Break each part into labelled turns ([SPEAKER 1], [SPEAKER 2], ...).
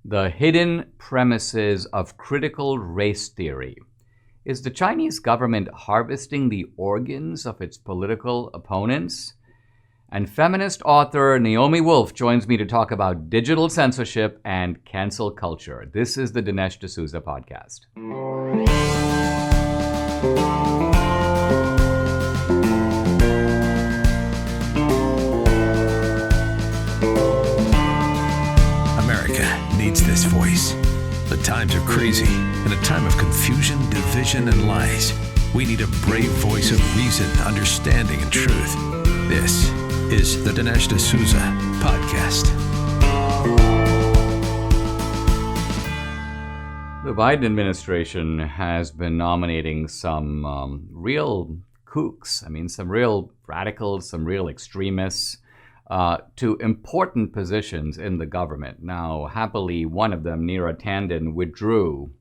[SPEAKER 1] The hidden premises of critical race theory. Is the Chinese government harvesting the organs of its political opponents? And feminist author Naomi Wolf joins me to talk about digital censorship and cancel culture. This is the Dinesh D'Souza podcast.
[SPEAKER 2] Needs this voice. The times are crazy. In a time of confusion, division, and lies, we need a brave voice of reason, understanding, and truth. This is the Dinesh D'Souza podcast.
[SPEAKER 1] The Biden administration has been nominating some real kooks. Some real radicals, some real extremists. To important positions in the government. Now, happily, one of them, Neera Tanden, withdrew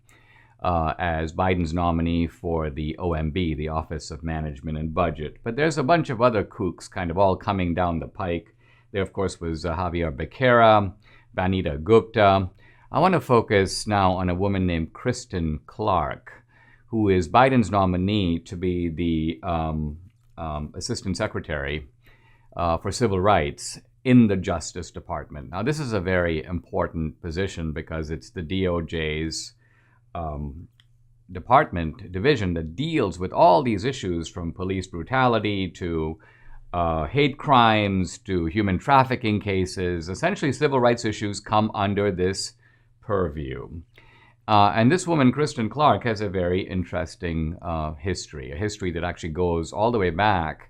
[SPEAKER 1] as Biden's nominee for the OMB, the Office of Management and Budget. But there's a bunch of other kooks kind of all coming down the pike. There, of course, was Javier Becerra, Vanita Gupta. I want to focus now on a woman named Kristen Clarke, who is Biden's nominee to be the Assistant Secretary for Civil Rights in the Justice Department. Now, this is a very important position because it's the DOJ's division that deals with all these issues, from police brutality to hate crimes to human trafficking cases. Essentially, civil rights issues come under this purview. And this woman, Kristen Clarke, has a very interesting history, a history that actually goes all the way back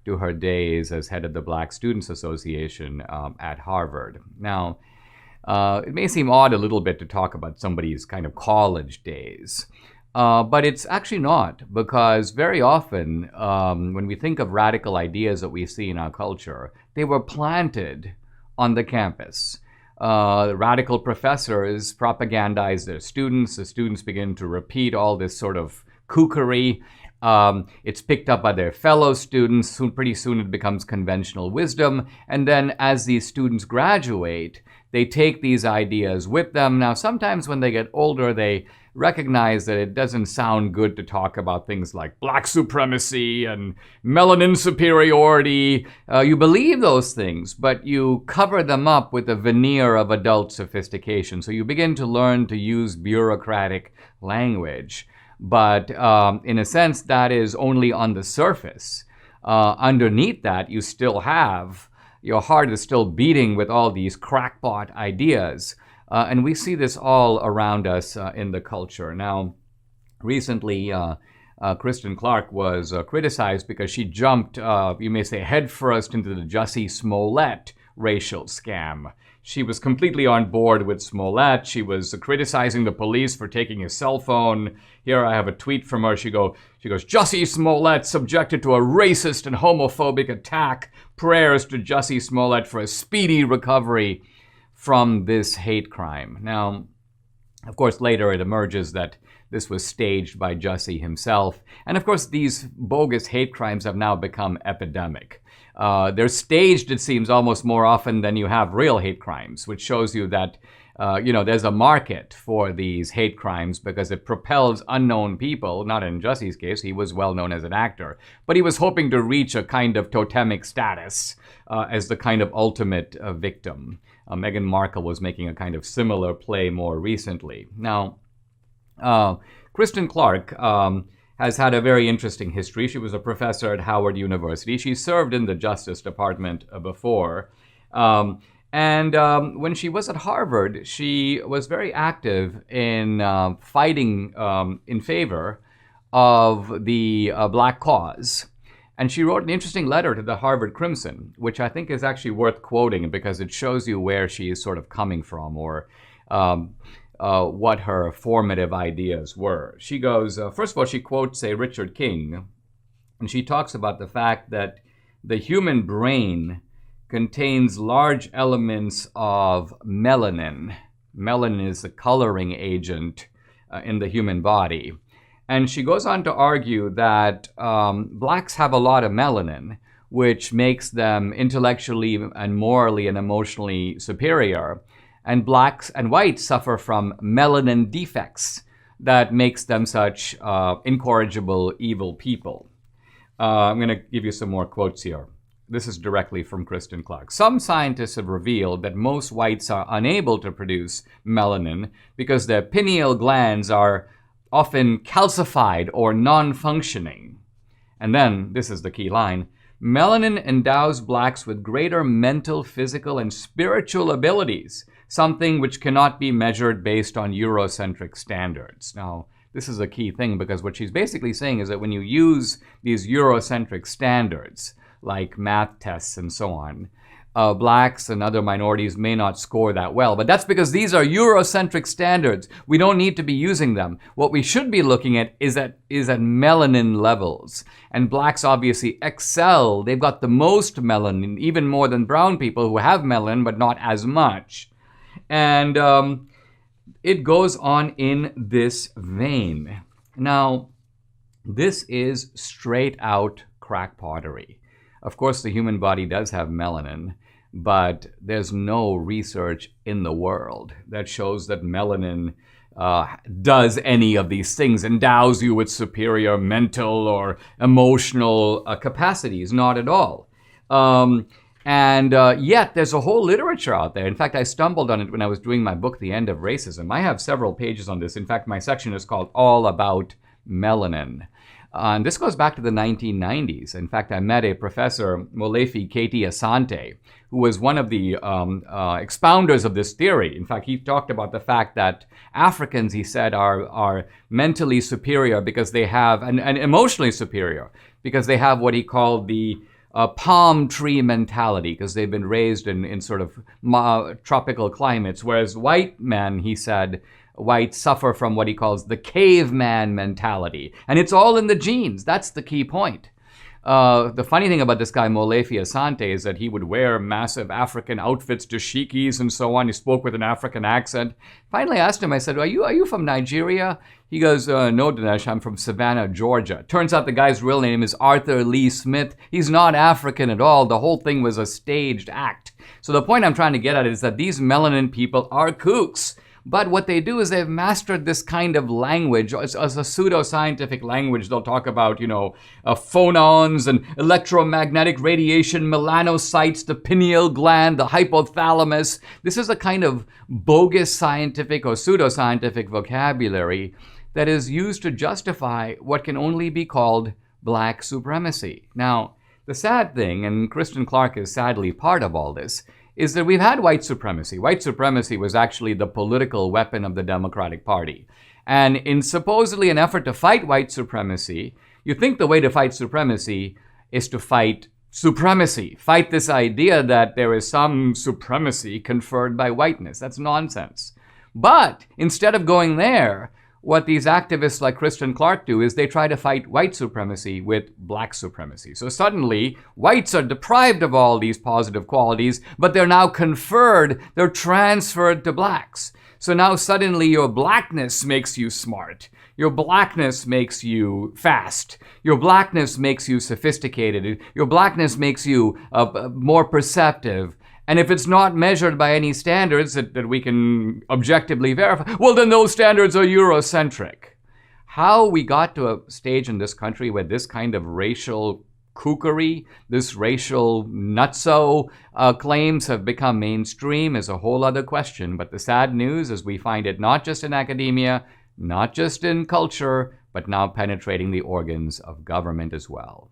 [SPEAKER 1] to her days as head of the Black Students Association at Harvard. Now, it may seem odd a little bit to talk about somebody's kind of college days, but it's actually not, because very often when we think of radical ideas that we see in our culture, they were planted on the campus. The radical professors propagandize their students. The students begin to repeat all this sort of kookery. It's picked up by their fellow students. Pretty soon it becomes conventional wisdom. And then as these students graduate, they take these ideas with them. Now, sometimes when they get older, they recognize that it doesn't sound good to talk about things like black supremacy and melanin superiority. You believe those things, but you cover them up with a veneer of adult sophistication. So you begin to learn to use bureaucratic language. But in a sense, that is only on the surface. Underneath that, you still have, your heart is still beating with all these crackpot ideas. And we see this all around us in the culture. Now, recently, Kristen Clarke was criticized because she jumped, you may say, headfirst into the Jussie Smollett racial scam. She was completely on board with Smollett. She was criticizing the police for taking his cell phone. Here I have a tweet from her. She goes, Jussie Smollett subjected to a racist and homophobic attack. Prayers to Jussie Smollett for a speedy recovery from this hate crime. Now, of course, later it emerges that this was staged by Jussie himself. And of course, these bogus hate crimes have now become epidemic. They're staged, it seems, almost more often than you have real hate crimes, which shows you that, there's a market for these hate crimes because it propels unknown people. Not in Jussie's case, he was well known as an actor, but he was hoping to reach a kind of totemic status as the kind of ultimate victim. Meghan Markle was making a kind of similar play more recently. Now, Kristen Clarke has had a very interesting history. She was a professor at Howard University. She served in the Justice Department before. And when she was at Harvard, she was very active in fighting in favor of the Black cause. And she wrote an interesting letter to the Harvard Crimson, which I think is actually worth quoting because it shows you where she is sort of coming from, or what her formative ideas were. She goes, first of all, she quotes a Richard King, and she talks about the fact that the human brain contains large elements of melanin. Melanin is the coloring agent in the human body. And she goes on to argue that blacks have a lot of melanin, which makes them intellectually and morally and emotionally superior. and blacks and whites suffer from melanin defects that makes them such incorrigible, evil people. I'm going to give you some more quotes here. This is directly from Kristen Clarke. Some scientists have revealed that most whites are unable to produce melanin because their pineal glands are often calcified or non-functioning. And then, this is the key line, melanin endows blacks with greater mental, physical, and spiritual abilities, something which cannot be measured based on Eurocentric standards. Now, this is a key thing because what she's basically saying is that when you use these Eurocentric standards, like math tests and so on, blacks and other minorities may not score that well. But that's because these are Eurocentric standards. We don't need to be using them. What we should be looking at is at melanin levels. And blacks obviously excel. They've got the most melanin, even more than brown people who have melanin, but not as much. And it goes on in this vein. Now, this is straight out crack pottery. Of course, the human body does have melanin, but there's no research in the world that shows that melanin does any of these things, endows you with superior mental or emotional capacities, not at all. Yet there's a whole literature out there. In fact, I stumbled on it when I was doing my book, The End of Racism. I have several pages on this. In fact, my section is called All About Melanin. And this goes back to the 1990s. In fact, I met a professor, Molefi Katie Asante, who was one of the expounders of this theory. In fact, he talked about the fact that Africans, he said, are mentally superior because they have, and emotionally superior, because they have what he called the palm tree mentality, because they've been raised in sort of tropical climates, whereas white men, he said, whites suffer from what he calls the caveman mentality. And it's all in the genes. That's the key point. The funny thing about this guy, Molefi Asante, is that he would wear massive African outfits, dashikis and so on. He spoke with an African accent. Finally, I asked him, I said, are you from Nigeria? He goes, no, Dinesh, I'm from Savannah, Georgia. Turns out the guy's real name is Arthur Lee Smith. He's not African at all. The whole thing was a staged act. So the point I'm trying to get at is that these melanin people are kooks. But what they do is they've mastered this kind of language as a pseudo-scientific language. They'll talk about, phonons and electromagnetic radiation, melanocytes, the pineal gland, the hypothalamus. This is a kind of bogus scientific or pseudo-scientific vocabulary that is used to justify what can only be called black supremacy. Now, the sad thing, and Kristen Clarke is sadly part of all this, is that we've had white supremacy. White supremacy was actually the political weapon of the Democratic Party. And in supposedly an effort to fight white supremacy, you think the way to fight supremacy is to fight supremacy. Fight this idea that there is some supremacy conferred by whiteness. That's nonsense. But instead of going there, what these activists like Kristen Clarke do is they try to fight white supremacy with black supremacy. So suddenly, whites are deprived of all these positive qualities, but they're now conferred, they're transferred to blacks. So now suddenly your blackness makes you smart. Your blackness makes you fast. Your blackness makes you sophisticated. Your blackness makes you more perceptive. And if it's not measured by any standards that we can objectively verify, well, then those standards are Eurocentric. How we got to a stage in this country where this kind of racial kookery, this racial nutso claims have become mainstream is a whole other question. But the sad news is we find it not just in academia, not just in culture, but now penetrating the organs of government as well.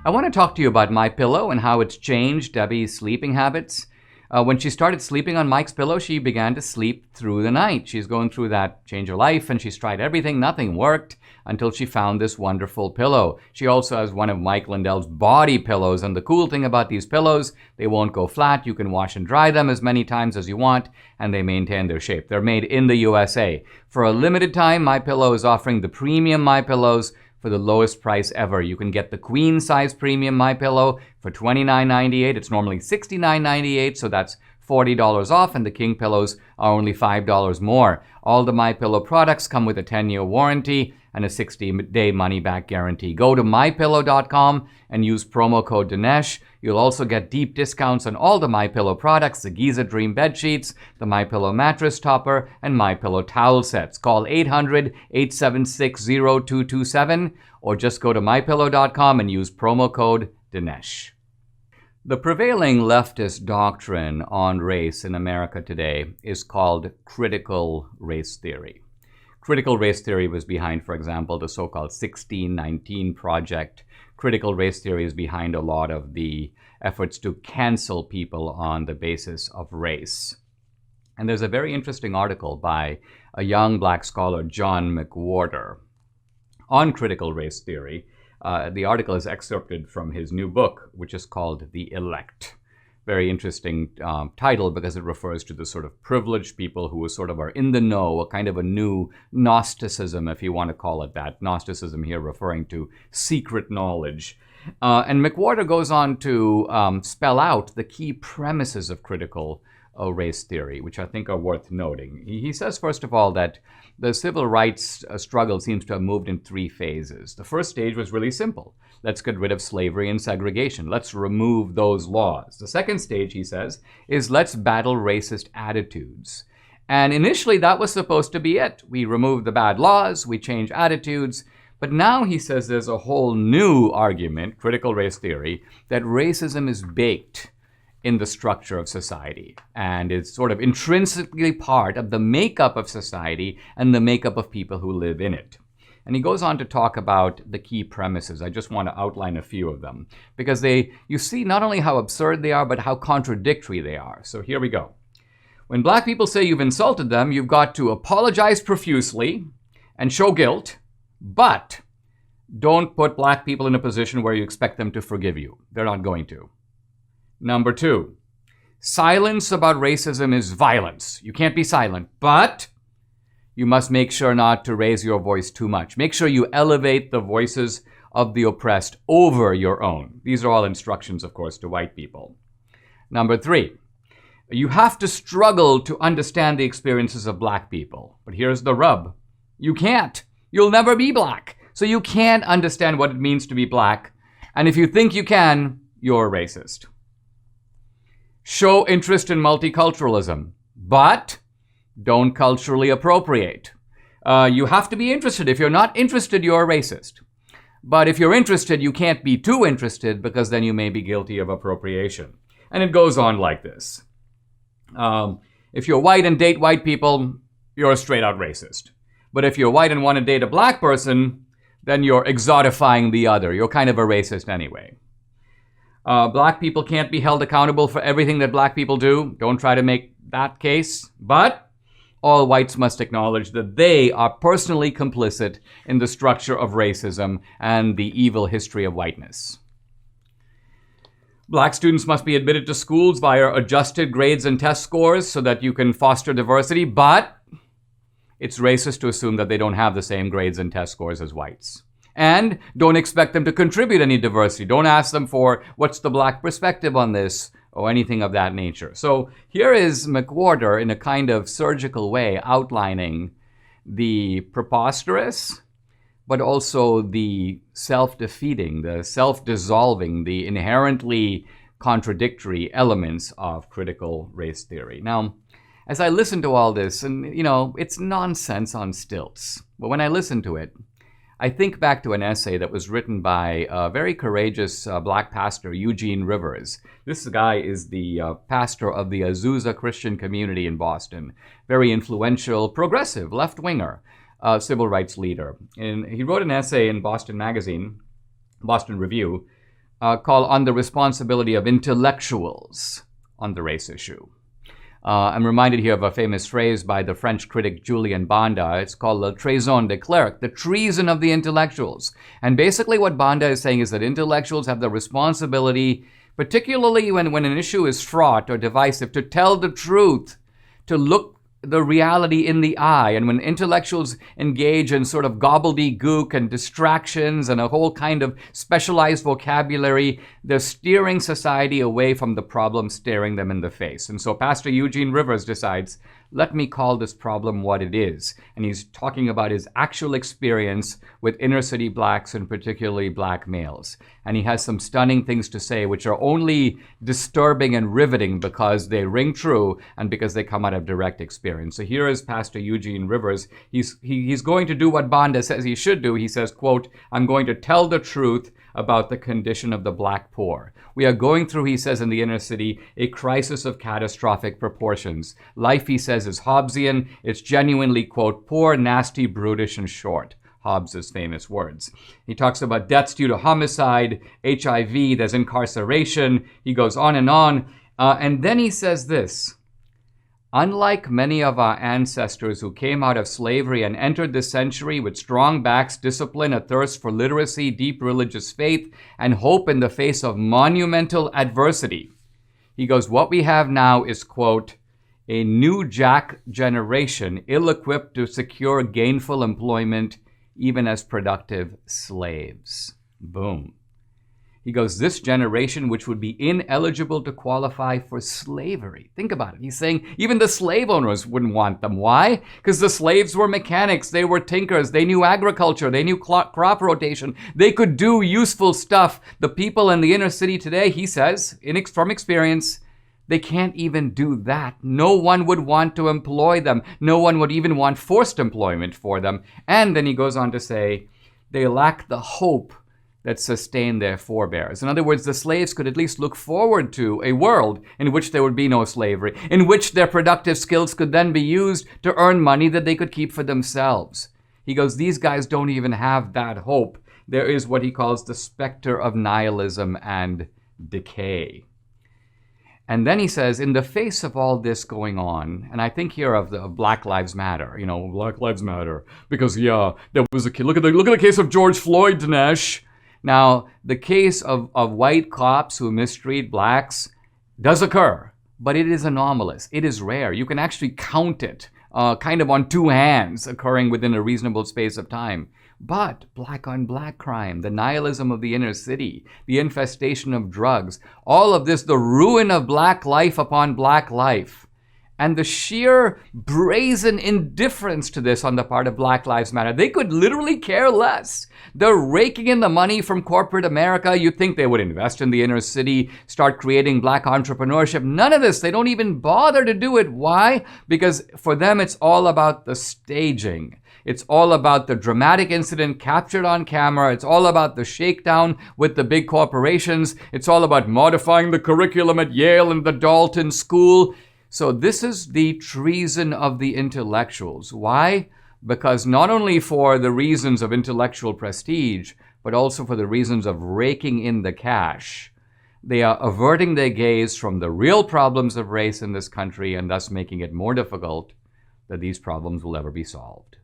[SPEAKER 1] I want to talk to you about MyPillow and how it's changed Debbie's sleeping habits. When she started sleeping on Mike's pillow, she began to sleep through the night. She's going through that change of life, and she's tried everything. Nothing worked until she found this wonderful pillow. She also has one of Mike Lindell's body pillows, and the cool thing about these pillows, they won't go flat. You can wash and dry them as many times as you want, and they maintain their shape. They're made in the USA. For a limited time, MyPillow is offering the premium MyPillows for the lowest price ever. You can get the queen size premium MyPillow for $29.98. It's normally $69.98, so that's $40 off, and the king pillows are only $5 more. All the MyPillow products come with a 10-year warranty, and a 60-day money-back guarantee. Go to mypillow.com and use promo code Dinesh. You'll also get deep discounts on all the MyPillow products, the Giza Dream bed sheets, the MyPillow mattress topper, and MyPillow towel sets. Call 800-876-0227 or just go to mypillow.com and use promo code Dinesh. The prevailing leftist doctrine on race in America today is called critical race theory. Critical race theory was behind, for example, the so-called 1619 Project. Critical race theory is behind a lot of the efforts to cancel people on the basis of race. And there's a very interesting article by a young black scholar, John McWhorter, on critical race theory. The article is excerpted from his new book, which is called The Elect. Very interesting title because it refers to the sort of privileged people who sort of are in the know, a kind of a new Gnosticism, if you want to call it that. Gnosticism here referring to secret knowledge. And McWhorter goes on to spell out the key premises of critical race theory, which I think are worth noting. He says, first of all, that the civil rights struggle seems to have moved in three phases. The first stage was really simple. Let's get rid of slavery and segregation. Let's remove those laws. The second stage, he says, is let's battle racist attitudes. And initially, that was supposed to be it. We remove the bad laws, we change attitudes. But now he says there's a whole new argument, critical race theory, that racism is baked in the structure of society and is sort of intrinsically part of the makeup of society and the makeup of people who live in it. And he goes on to talk about the key premises. I just want to outline a few of them because you see not only how absurd they are, but how contradictory they are. So here we go. When black people say you've insulted them, you've got to apologize profusely and show guilt, but don't put black people in a position where you expect them to forgive you. They're not going to. Number two, silence about racism is violence. You can't be silent, but you must make sure not to raise your voice too much. Make sure you elevate the voices of the oppressed over your own. These are all instructions, of course, to white people. Number three, you have to struggle to understand the experiences of black people. But here's the rub. You can't. You'll never be black. So you can't understand what it means to be black. And if you think you can, you're racist. Show interest in multiculturalism, but don't culturally appropriate. You have to be interested. If you're not interested, you're a racist. But if you're interested, you can't be too interested because then you may be guilty of appropriation. And it goes on like this. If you're white and date white people, you're a straight out racist. But if you're white and want to date a black person, then you're exotifying the other. You're kind of a racist anyway. Black people can't be held accountable for everything that black people do. Don't try to make that case. But all whites must acknowledge that they are personally complicit in the structure of racism and the evil history of whiteness. Black students must be admitted to schools via adjusted grades and test scores so that you can foster diversity, but it's racist to assume that they don't have the same grades and test scores as whites. And don't expect them to contribute any diversity. Don't ask them for what's the black perspective on this or anything of that nature. So here is McWhorter in a kind of surgical way outlining the preposterous, but also the self-defeating, the self-dissolving, the inherently contradictory elements of critical race theory. Now, as I listen to all this, and it's nonsense on stilts, but when I listen to it, I think back to an essay that was written by a very courageous black pastor, Eugene Rivers. This guy is the pastor of the Azusa Christian community in Boston. Very influential, progressive, left-winger, civil rights leader. And he wrote an essay in Boston Magazine, Boston Review, called On the Responsibility of Intellectuals on the Race Issue. I'm reminded here of a famous phrase by the French critic Julien Banda. It's called the treason de Clarke, the treason of the intellectuals. And basically what Banda is saying is that intellectuals have the responsibility, particularly when an issue is fraught or divisive, to tell the truth, to look the reality in the eye. And when intellectuals engage in sort of gobbledygook and distractions and a whole kind of specialized vocabulary, they're steering society away from the problem staring them in the face. And so Pastor Eugene Rivers decides, let me call this problem what it is. And he's talking about his actual experience with inner city blacks and particularly black males. And he has some stunning things to say, which are only disturbing and riveting because they ring true and because they come out of direct experience. So here is Pastor Eugene Rivers. He's going to do what Banda says he should do. He says, quote, I'm going to tell the truth about the condition of the black poor. We are going through, he says, in the inner city, a crisis of catastrophic proportions. Life, he says, is Hobbesian. It's genuinely, quote, poor, nasty, brutish, and short. Hobbes' famous words. He talks about deaths due to homicide, HIV, there's incarceration. He goes on. And then he says this, unlike many of our ancestors who came out of slavery and entered this century with strong backs, discipline, a thirst for literacy, deep religious faith, and hope in the face of monumental adversity, he goes, what we have now is, quote, a new Jack generation ill-equipped to secure gainful employment even as productive slaves. Boom. He goes, this generation, which would be ineligible to qualify for slavery. Think about it. He's saying even the slave owners wouldn't want them. Why? Because the slaves were mechanics. They were tinkers. They knew agriculture. They knew crop rotation. They could do useful stuff. The people in the inner city today, he says, from experience, they can't even do that. No one would want to employ them. No one would even want forced employment for them. And then he goes on to say, they lack the hope that sustained their forebears. In other words, the slaves could at least look forward to a world in which there would be no slavery, in which their productive skills could then be used to earn money that they could keep for themselves. He goes, these guys don't even have that hope. There is what he calls the specter of nihilism and decay. And then he says, in the face of all this going on, and I think here of Black Lives Matter, Black Lives Matter, because there was a look at the case of George Floyd, Dinesh. Now, the case of white cops who mistreat blacks does occur, but it is anomalous. It is rare. You can actually count it kind of on two hands occurring within a reasonable space of time. But black on black crime, the nihilism of the inner city, the infestation of drugs, all of this, the ruin of black life upon black life, and the sheer brazen indifference to this on the part of Black Lives Matter. They could literally care less. They're raking in the money from corporate America. You'd think they would invest in the inner city, start creating black entrepreneurship. None of this. They don't even bother to do it. Why? Because for them, it's all about the staging. It's all about the dramatic incident captured on camera. It's all about the shakedown with the big corporations. It's all about modifying the curriculum at Yale and the Dalton School. So this is the treason of the intellectuals. Why? Because not only for the reasons of intellectual prestige, but also for the reasons of raking in the cash, they are averting their gaze from the real problems of race in this country and thus making it more difficult that these problems will ever be solved.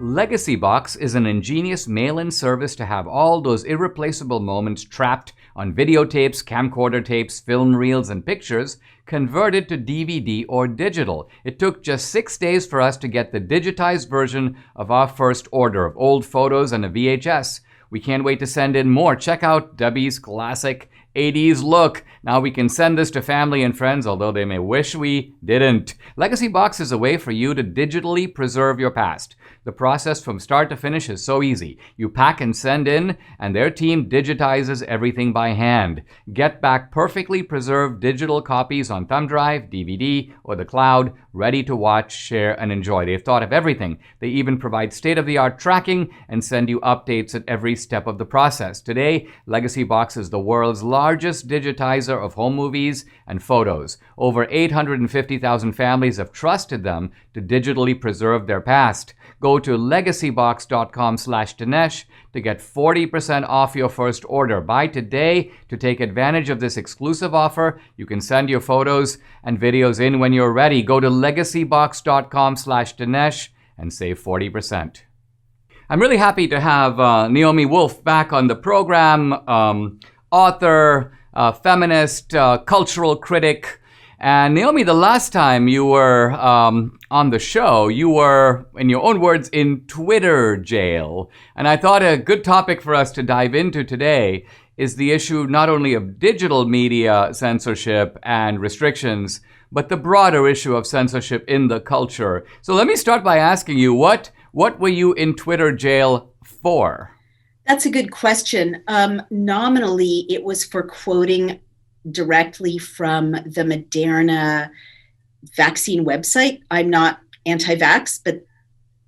[SPEAKER 1] Legacy Box is an ingenious mail-in service to have all those irreplaceable moments trapped on videotapes, camcorder tapes, film reels, and pictures converted to DVD or digital. It took just 6 days for us to get the digitized version of our first order of old photos and a VHS. We can't wait to send in more. Check out Debbie's classic 80s look. Now we can send this to family and friends, although they may wish we didn't. Legacy Box is a way for you to digitally preserve your past. The process from start to finish is so easy. You pack and send in, and their team digitizes everything by hand. Get back perfectly preserved digital copies on thumb drive, DVD, or the cloud, ready to watch, share, and enjoy. They've thought of everything. They even provide state-of-the-art tracking and send you updates at every step of the process. Today, Legacy Box is the world's largest digitizer of home movies and photos. Over 850,000 families have trusted them to digitally preserve their past. Go to legacybox.com/Dinesh to get 40% off your first order. Buy today to take advantage of this exclusive offer. You can send your photos and videos in when you're ready. Go to legacybox.com/Dinesh and save 40%. I'm really happy to have Naomi Wolf back on the program, author, feminist, cultural critic. And Naomi, the last time you were on the show, you were, in your own words, in Twitter jail. And I thought a good topic for us to dive into today is the issue not only of digital media censorship and restrictions, but the broader issue of censorship in the culture. So let me start by asking you, what were you in Twitter jail for?
[SPEAKER 3] That's a good question. Nominally, it was for quoting directly from the Moderna vaccine website. I'm not anti-vax, but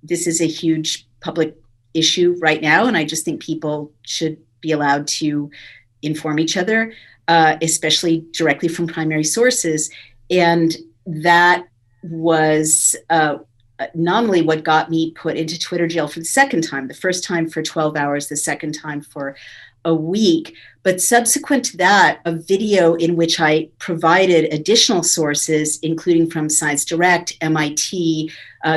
[SPEAKER 3] this is a huge public issue right now, and I just think people should be allowed to inform each other, especially directly from primary sources. And that was nominally what got me put into Twitter jail for the second time, the first time for 12 hours, the second time for a week. But subsequent to that, a video in which I provided additional sources, including from Science Direct, MIT,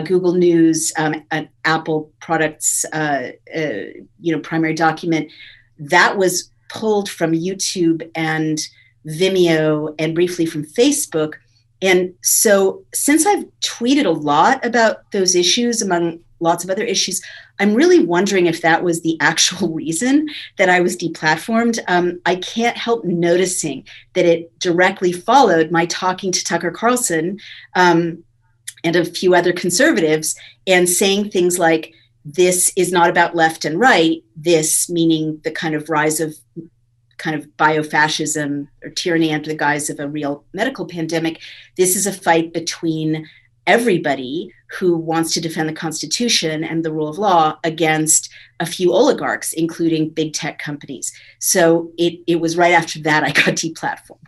[SPEAKER 3] Google News, and Apple products, primary document, that was pulled from YouTube and Vimeo and briefly from Facebook. And so since I've tweeted a lot about those issues, among lots of other issues, I'm really wondering if that was the actual reason that I was deplatformed. I can't help noticing that it directly followed my talking to Tucker Carlson and a few other conservatives and saying things like, this is not about left and right, this meaning the kind of rise of kind of biofascism or tyranny under the guise of a real medical pandemic. This is a fight between everybody who wants to defend the Constitution and the rule of law against a few oligarchs, including big tech companies. So it was right after that I got deplatformed.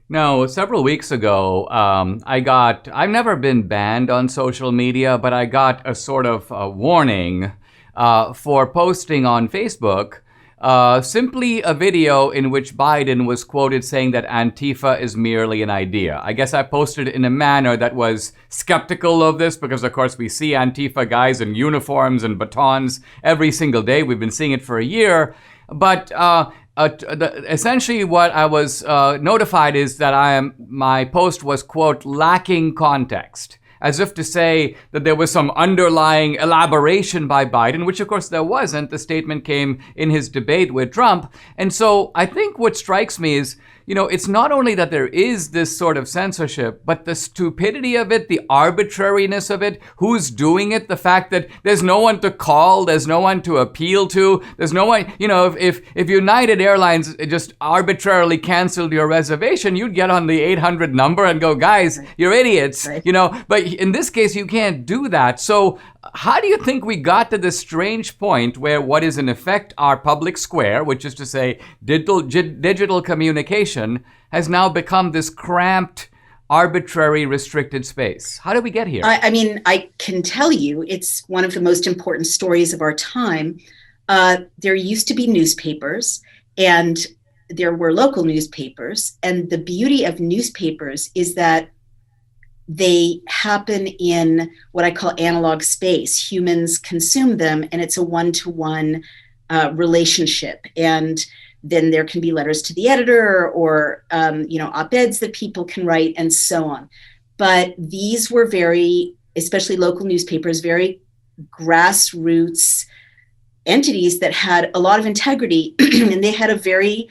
[SPEAKER 1] No, several weeks ago, I've never been banned on social media, but I got a sort of warning for posting on Facebook simply a video in which Biden was quoted saying that Antifa is merely an idea. I guess I posted in a manner that was skeptical of this because, of course, we see Antifa guys in uniforms and batons every single day. We've been seeing it for a year. But essentially what I was notified is that my post was, quote, lacking context, as if to say that there was some underlying elaboration by Biden, which of course there wasn't. The statement came in his debate with Trump. And so I think what strikes me is, it's not only that there is this sort of censorship, but the stupidity of it, the arbitrariness of it, who's doing it, the fact that there's no one to call, there's no one to appeal to, there's no one, if United Airlines just arbitrarily canceled your reservation, you'd get on the 800 number and go, guys, you're idiots, but in this case, you can't do that. So how do you think we got to this strange point where what is in effect our public square, which is to say digital communication, has now become this cramped, arbitrary, restricted space? How did we get here?
[SPEAKER 3] I can tell you it's one of the most important stories of our time. There used to be newspapers, and there were local newspapers. And the beauty of newspapers is that they happen in what I call analog space. Humans consume them, and it's a one-to-one relationship. And then there can be letters to the editor or, op-eds that people can write and so on. But these were especially local newspapers, very grassroots entities that had a lot of integrity, and they had a very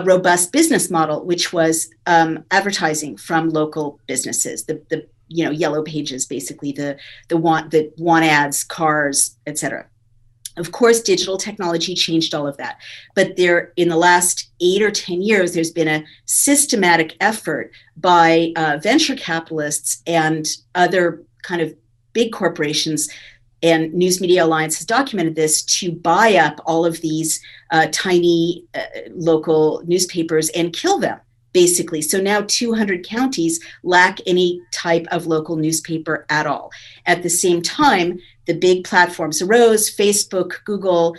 [SPEAKER 3] robust business model, which was advertising from local businesses, the yellow pages, basically the want ads, cars, etc. Of course, digital technology changed all of that, but in the last 8 or 10 years, there's been a systematic effort by venture capitalists and other kind of big corporations, and News Media Alliance has documented this, to buy up all of these tiny local newspapers and kill them, basically. So now 200 counties lack any type of local newspaper at all. At the same time, the big platforms arose, Facebook, Google,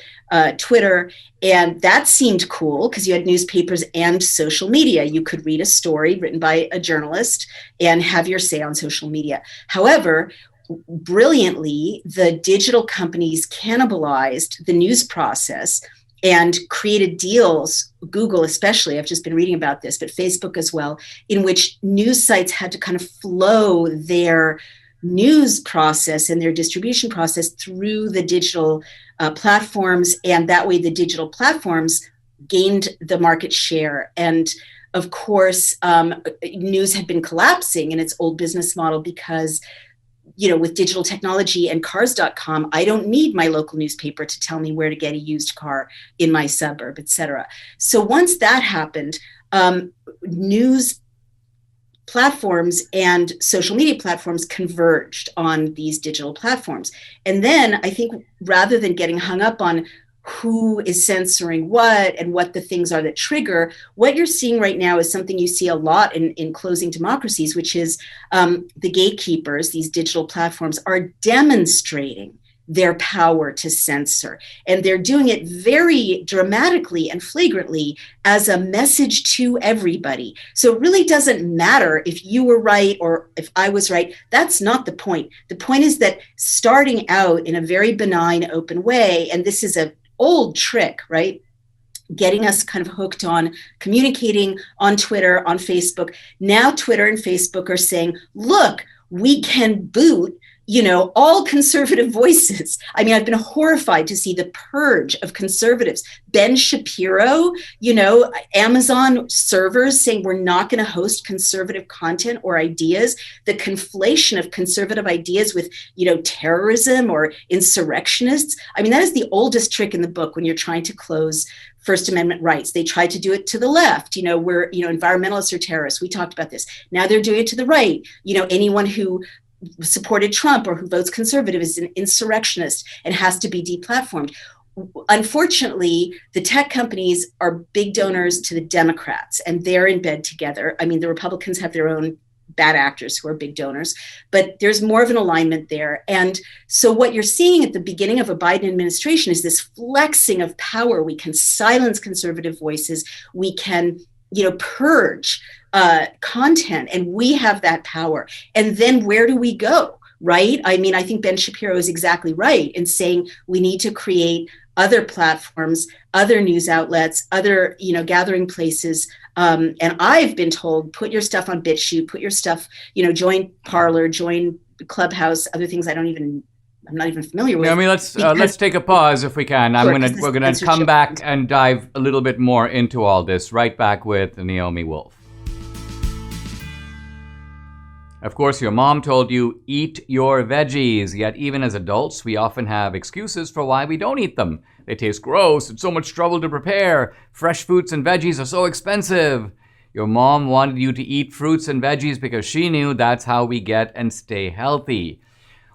[SPEAKER 3] Twitter, and that seemed cool because you had newspapers and social media. You could read a story written by a journalist and have your say on social media. However, brilliantly, the digital companies cannibalized the news process and created deals, Google especially, I've just been reading about this, but Facebook as well, in which news sites had to kind of flow their news process and their distribution process through the digital platforms. And that way the digital platforms gained the market share. And of course, news had been collapsing in its old business model because, with digital technology and cars.com, I don't need my local newspaper to tell me where to get a used car in my suburb, et cetera. So once that happened, news platforms and social media platforms converged on these digital platforms. And then I think rather than getting hung up on who is censoring what and what the things are that trigger, what you're seeing right now is something you see a lot in closing democracies, which is the gatekeepers, these digital platforms, are demonstrating their power to censor. And they're doing it very dramatically and flagrantly as a message to everybody. So it really doesn't matter if you were right or if I was right. That's not the point. The point is that starting out in a very benign, open way, and this is an old trick, right? Getting us kind of hooked on communicating on Twitter, on Facebook. Now Twitter and Facebook are saying, look, we can boot all conservative voices. I mean, I've been horrified to see the purge of conservatives. Ben Shapiro, Amazon servers saying we're not going to host conservative content or ideas. The conflation of conservative ideas with, terrorism or insurrectionists. I mean, that is the oldest trick in the book when you're trying to close First Amendment rights. They tried to do it to the left, where, environmentalists are terrorists. We talked about this. Now they're doing it to the right. Anyone who supported Trump or who votes conservative is an insurrectionist and has to be deplatformed. Unfortunately, the tech companies are big donors to the Democrats, and they're in bed together. I mean, the Republicans have their own bad actors who are big donors, but there's more of an alignment there. And so what you're seeing at the beginning of a Biden administration is this flexing of power. We can silence conservative voices. We can, purge content, and we have that power. And then where do we go, right? I mean, I think Ben Shapiro is exactly right in saying we need to create other platforms, other news outlets, other, gathering places. And I've been told, put your stuff on BitChute, put your stuff, join Parler, join Clubhouse, other things I'm not even familiar with.
[SPEAKER 1] I mean, let's take a pause if we can.
[SPEAKER 3] Sure,
[SPEAKER 1] we're gonna come back and dive a little bit more into all this. Right back with Naomi Wolf. Of course, your mom told you, eat your veggies, yet even as adults, we often have excuses for why we don't eat them. They taste gross, it's so much trouble to prepare, fresh fruits and veggies are so expensive. Your mom wanted you to eat fruits and veggies because she knew that's how we get and stay healthy.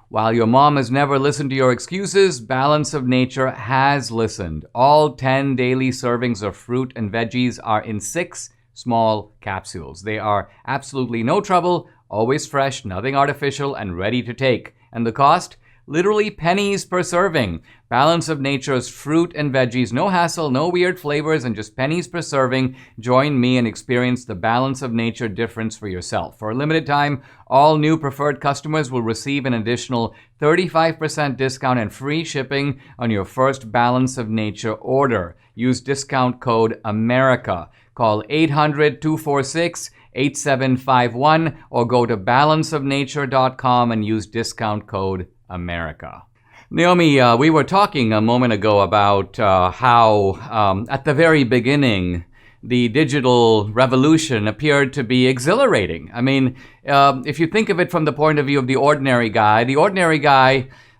[SPEAKER 1] While your mom has never listened to your excuses, Balance of Nature has listened. All 10 daily servings of fruit and veggies are in 6 small capsules. They are absolutely no trouble, always fresh, nothing artificial, and ready to take. And the cost? Literally pennies per serving. Balance of Nature's fruit and veggies, no hassle, no weird flavors, and just pennies per serving. Join me and experience the Balance of Nature difference for yourself. For a limited time, all new preferred customers will receive an additional 35% discount and free shipping on your first Balance of Nature order. Use discount code AMERICA. Call 800-246-8751 or go to balanceofnature.com and use discount code AMERICA. Naomi, we were talking a moment ago about how at the very beginning, the digital revolution appeared to be exhilarating. I mean, if you think of it from the point of view of the ordinary guy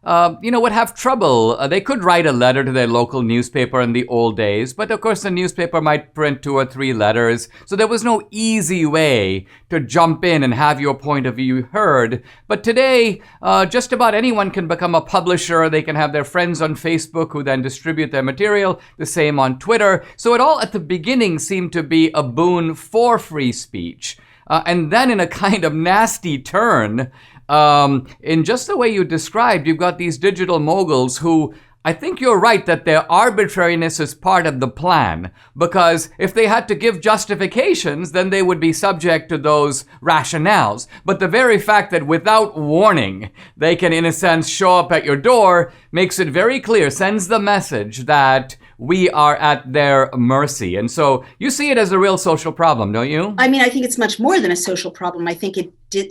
[SPEAKER 1] would have trouble. They could write a letter to their local newspaper in the old days, but of course the newspaper might print 2 or 3 letters, so there was no easy way to jump in and have your point of view heard. But today, just about anyone can become a publisher. They can have their friends on Facebook who then distribute their material, the same on Twitter. So it all at the beginning seemed to be a boon for free speech. And then in a kind of nasty turn, in just the way you described, you've got these digital moguls who, I think you're right that their arbitrariness is part of the plan, because if they had to give justifications, then they would be subject to those rationales. But the very fact that without warning, they can, in a sense, show up at your door makes it very clear, sends the message that we are at their mercy. And so you see it as a real social problem, don't you?
[SPEAKER 3] I mean, I think it's much more than a social problem. I think it did,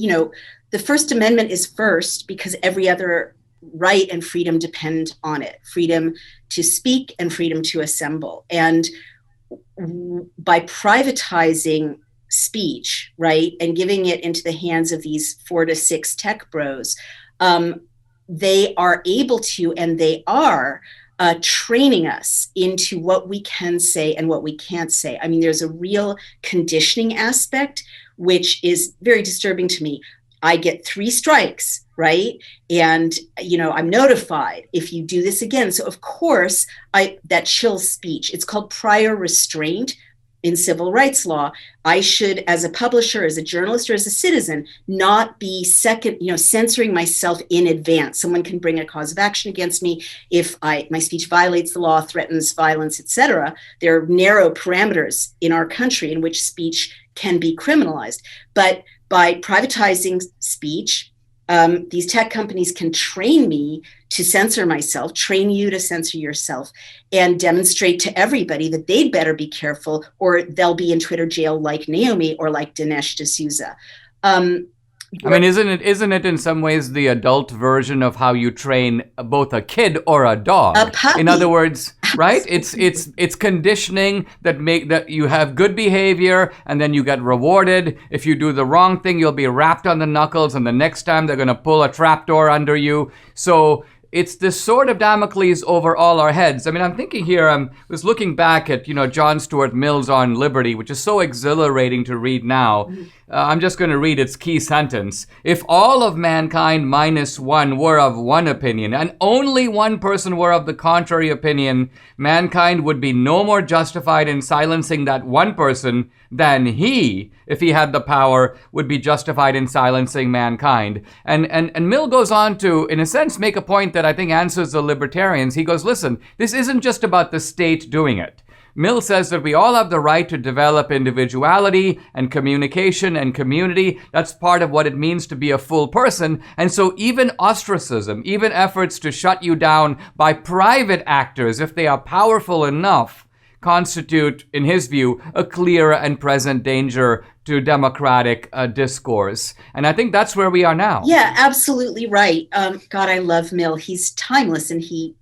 [SPEAKER 3] the First Amendment is first because every other right and freedom depend on it. Freedom to speak and freedom to assemble. And by privatizing speech, right, and giving it into the hands of these 4 to 6 tech bros, they are able to, and they are training us into what we can say and what we can't say. I mean, there's a real conditioning aspect, which is very disturbing to me. I get 3 strikes, right? And, I'm notified if you do this again. So of course, that chills speech. It's called prior restraint in civil rights law. I should, as a publisher, as a journalist, or as a citizen, not be censoring myself in advance. Someone can bring a cause of action against me if my speech violates the law, threatens violence, etc. There are narrow parameters in our country in which speech can be criminalized. But by privatizing speech, these tech companies can train me to censor myself, train you to censor yourself, and demonstrate to everybody that they'd better be careful or they'll be in Twitter jail like Naomi or like Dinesh D'Souza.
[SPEAKER 1] I mean, isn't it in some ways the adult version of how you train both a kid or a dog?
[SPEAKER 3] A puppy.
[SPEAKER 1] In other words, right? It's conditioning that you have good behavior and then you get rewarded. If you do the wrong thing, you'll be rapped on the knuckles, and the next time they're going to pull a trapdoor under you. So it's this sword of Damocles over all our heads. I mean, I'm thinking here, I was looking back at, John Stuart Mill's On Liberty, which is so exhilarating to read now. I'm just going to read its key sentence. If all of mankind minus one were of one opinion, and only one person were of the contrary opinion, mankind would be no more justified in silencing that one person than he, if he had the power, would be justified in silencing mankind. And Mill goes on to, in a sense, make a point that I think answers the libertarians. He goes, listen, this isn't just about the state doing it. Mill says that we all have the right to develop individuality and communication and community. That's part of what it means to be a full person. And so even ostracism, even efforts to shut you down by private actors, if they are powerful enough, constitute, in his view, a clear and present danger to democratic discourse. And I think that's where we are now.
[SPEAKER 3] Yeah, absolutely right. God, I love Mill. He's timeless, and he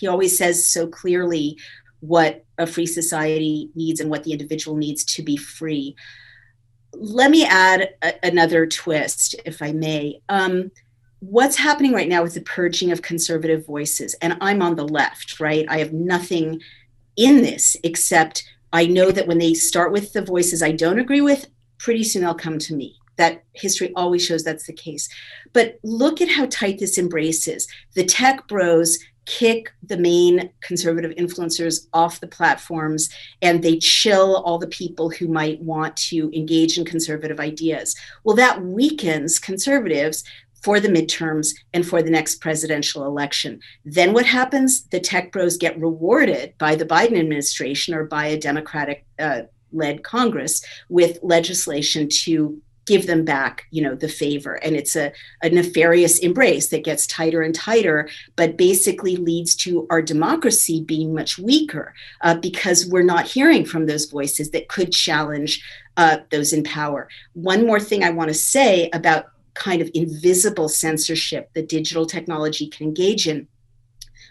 [SPEAKER 3] always says so clearly what a free society needs and what the individual needs to be free. Let me add another twist, if I may. What's happening right now with the purging of conservative voices, and I'm on the left, right? I have nothing in this except I know that when they start with the voices I don't agree with, pretty soon they'll come to me. That history always shows that's the case. But look at how tight this embrace is. The tech bros kick the main conservative influencers off the platforms, and they chill all the people who might want to engage in conservative ideas. Well, that weakens conservatives for the midterms and for the next presidential election. Then what happens? The tech bros get rewarded by the Biden administration or by a Democratic-led Congress with legislation to give them back, the favor. And it's a nefarious embrace that gets tighter and tighter, but basically leads to our democracy being much weaker because we're not hearing from those voices that could challenge those in power. One more thing I want to say about kind of invisible censorship that digital technology can engage in.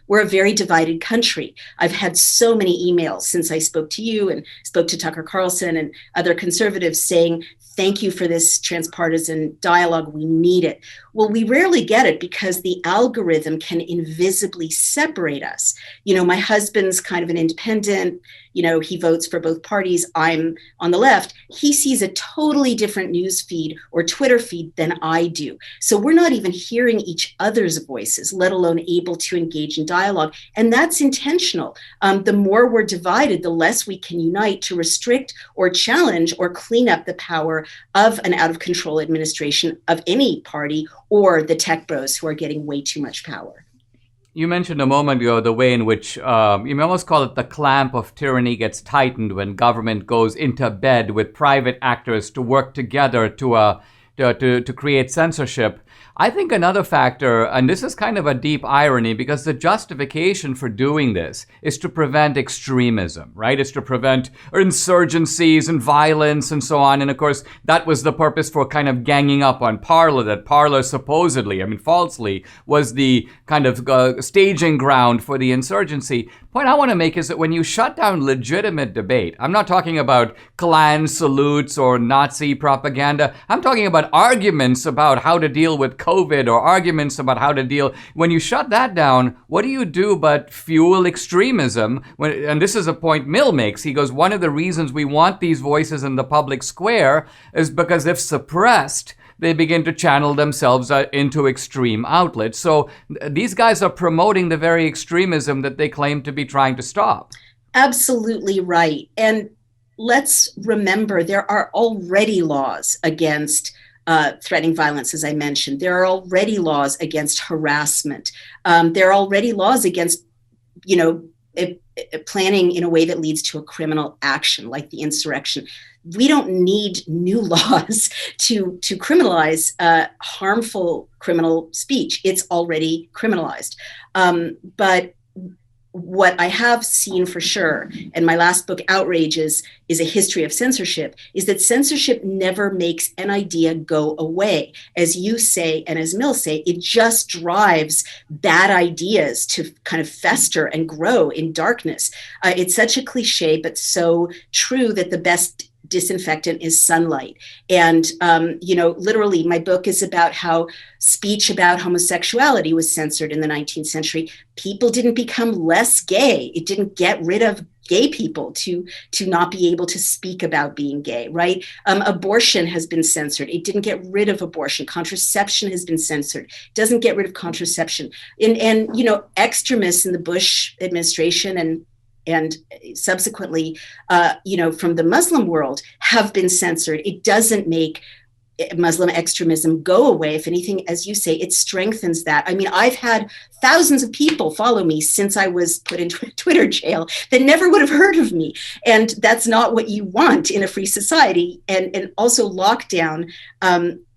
[SPEAKER 3] We're a very divided country. I've had so many emails since I spoke to you and spoke to Tucker Carlson and other conservatives saying, thank you for this transpartisan dialogue. We need it. Well, we rarely get it because the algorithm can invisibly separate us. My husband's kind of an independent, he votes for both parties. I'm on the left. He sees a totally different news feed or Twitter feed than I do. So we're not even hearing each other's voices, let alone able to engage in dialogue. And that's intentional. The more we're divided, the less we can unite to restrict or challenge or clean up the power of an out of control administration of any party or the tech bros who are getting way too much power.
[SPEAKER 1] You mentioned a moment ago the way in which, you may almost call it the clamp of tyranny gets tightened when government goes into bed with private actors to work together to to create censorship. I think another factor, and this is kind of a deep irony, because the justification for doing this is to prevent extremism, right? It's to prevent insurgencies and violence and so on. And of course, that was the purpose for kind of ganging up on Parler, that Parler supposedly, I mean falsely, was the kind of staging ground for the insurgency. Point I want to make is that when you shut down legitimate debate, I'm not talking about Klan salutes or Nazi propaganda. I'm talking about arguments about how to deal with COVID, or arguments about how to deal. When you shut that down, what do you do but fuel extremism? And this is a point Mill makes. He goes, one of the reasons we want these voices in the public square is because if suppressed, they begin to channel themselves into extreme outlets. So these guys are promoting the very extremism that they claim to be trying to stop.
[SPEAKER 3] Absolutely right. And let's remember, there are already laws against threatening violence, as I mentioned. There are already laws against harassment. There are already laws against, planning in a way that leads to a criminal action, like the insurrection. We don't need new laws to criminalize harmful criminal speech. It's already criminalized. But what I have seen for sure, and my last book, Outrages, is a history of censorship, is that censorship never makes an idea go away. As you say, and as Mill say, it just drives bad ideas to kind of fester and grow in darkness. It's such a cliche, but so true, that the best disinfectant is sunlight. And, literally, my book is about how speech about homosexuality was censored in the 19th century. People didn't become less gay. It didn't get rid of gay people to not be able to speak about being gay, right? Abortion has been censored. It didn't get rid of abortion. Contraception has been censored. It doesn't get rid of contraception. And extremists in the Bush administration and subsequently, from the Muslim world have been censored. It doesn't make Muslim extremism go away. If anything, as you say, it strengthens that. I mean, I've had thousands of people follow me since I was put into Twitter jail that never would have heard of me. And that's not what you want in a free society. And also lockdown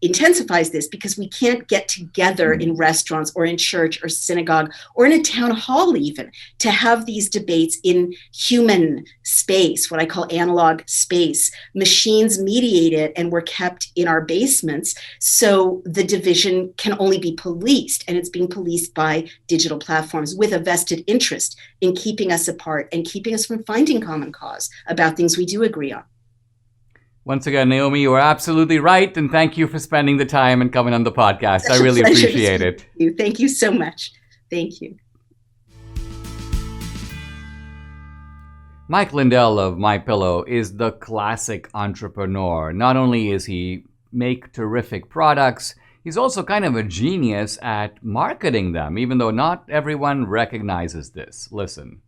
[SPEAKER 3] intensifies this, because we can't get together in restaurants or in church or synagogue or in a town hall even to have these debates in human space, what I call analog space. Machines mediate it, and we're kept in our basements. So the division can only be policed, and it's being policed by digital platforms with a vested interest in keeping us apart and keeping us from finding common cause about things we do agree on.
[SPEAKER 1] Once again, Naomi, you are absolutely right, and thank you for spending the time and coming on the podcast. I really appreciate it.
[SPEAKER 3] Thank you so much. Thank you.
[SPEAKER 1] Mike Lindell of MyPillow is the classic entrepreneur. Not only is he make terrific products, he's also kind of a genius at marketing them, even though not everyone recognizes this. Listen.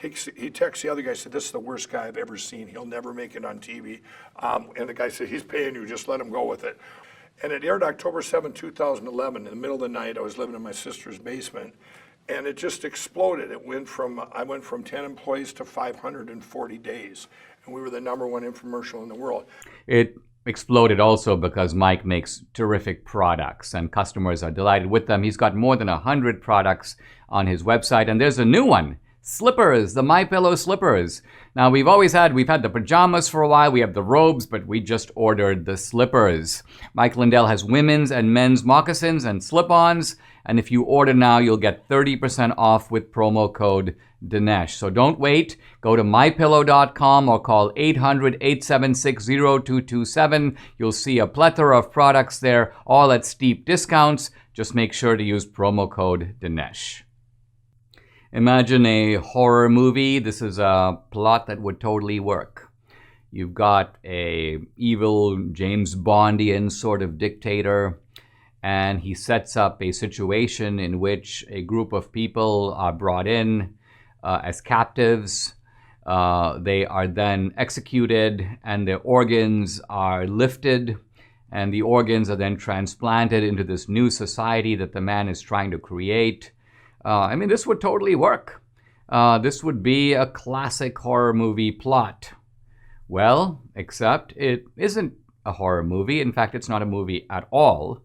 [SPEAKER 4] He texts the other guy, said, "This is the worst guy I've ever seen. He'll never make it on TV." And the guy said, "He's paying you, just let him go with it." And it aired October 7, 2011. In the middle of the night, I was living in my sister's basement, and it just exploded. I went from 10 employees to 540 days, and we were the #1 infomercial in the world.
[SPEAKER 1] It exploded also because Mike makes terrific products, and customers are delighted with them. He's got more than 100 products on his website, and there's a new one. Slippers, the MyPillow slippers. Now, we've had the pajamas for a while, we have the robes, but we just ordered the slippers. Mike Lindell has women's and men's moccasins and slip-ons, and if you order now, you'll get 30% off with promo code Dinesh. So don't wait. Go to mypillow.com or call 800-876-0227. You'll see a plethora of products there, all at steep discounts. Just make sure to use promo code Dinesh. Imagine a horror movie. This is a plot that would totally work. You've got a evil James Bondian sort of dictator, and he sets up a situation in which a group of people are brought in as captives. They are then executed, and their organs are lifted, and the organs are then transplanted into this new society that the man is trying to create. This would totally work. This would be a classic horror movie plot. Well, except it isn't a horror movie. In fact, it's not a movie at all.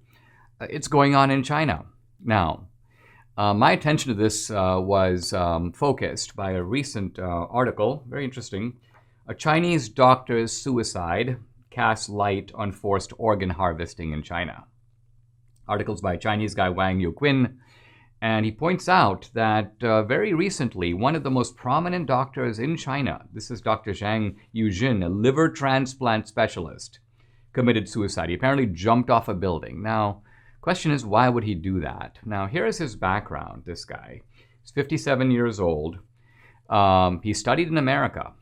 [SPEAKER 1] It's going on in China. Now, my attention to this was focused by a recent article, very interesting. A Chinese doctor's suicide casts light on forced organ harvesting in China. Articles by a Chinese guy, Wang Yuqin, and he points out that very recently, one of the most prominent doctors in China, this is Dr. Zhang Yujin, a liver transplant specialist, committed suicide. He apparently jumped off a building. Now, question is, why would he do that? Now, here is his background, this guy. He's 57 years old. He studied in America.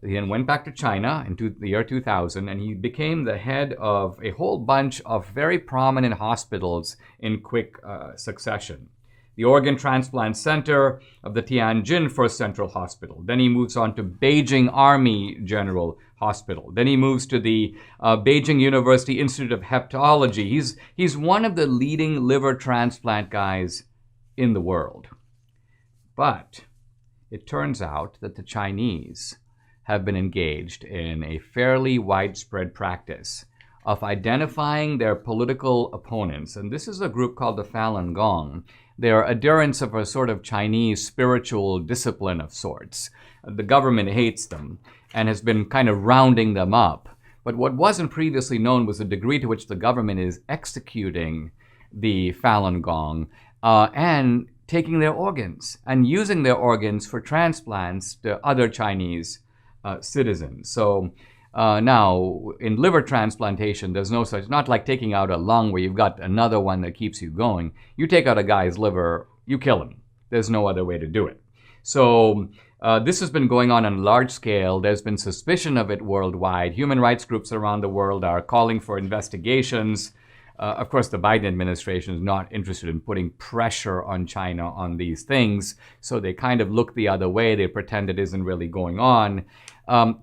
[SPEAKER 1] He then went back to China in the year 2000, and he became the head of a whole bunch of very prominent hospitals in quick succession. The Organ Transplant Center of the Tianjin First Central Hospital. Then he moves on to Beijing Army General Hospital. Then he moves to the Beijing University Institute of Hepatology. He's one of the leading liver transplant guys in the world. But it turns out that the Chinese have been engaged in a fairly widespread practice of identifying their political opponents. And this is a group called the Falun Gong. They are adherents of a sort of Chinese spiritual discipline of sorts. The government hates them and has been kind of rounding them up. But what wasn't previously known was the degree to which the government is executing the Falun Gong and taking their organs and using their organs for transplants to other Chinese citizens. So now, in liver transplantation, there's no such, not like taking out a lung where you've got another one that keeps you going. You take out a guy's liver, you kill him. There's no other way to do it. So this has been going on a large scale. There's been suspicion of it worldwide. Human rights groups around the world are calling for investigations. Of course, the Biden administration is not interested in putting pressure on China on these things, so they kind of look the other way. They pretend it isn't really going on.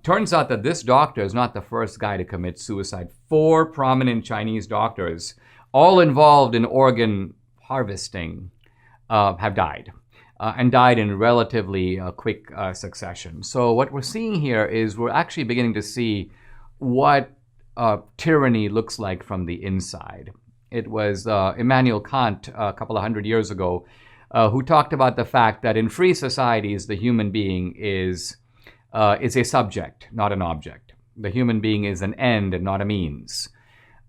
[SPEAKER 1] Turns out that this doctor is not the first guy to commit suicide. 4 prominent Chinese doctors, all involved in organ harvesting, have died, and died in relatively quick succession. So what we're seeing here is we're actually beginning to see what tyranny looks like from the inside. It was Immanuel Kant a couple of hundred years ago who talked about the fact that in free societies, the human being is a subject, not an object. The human being is an end and not a means.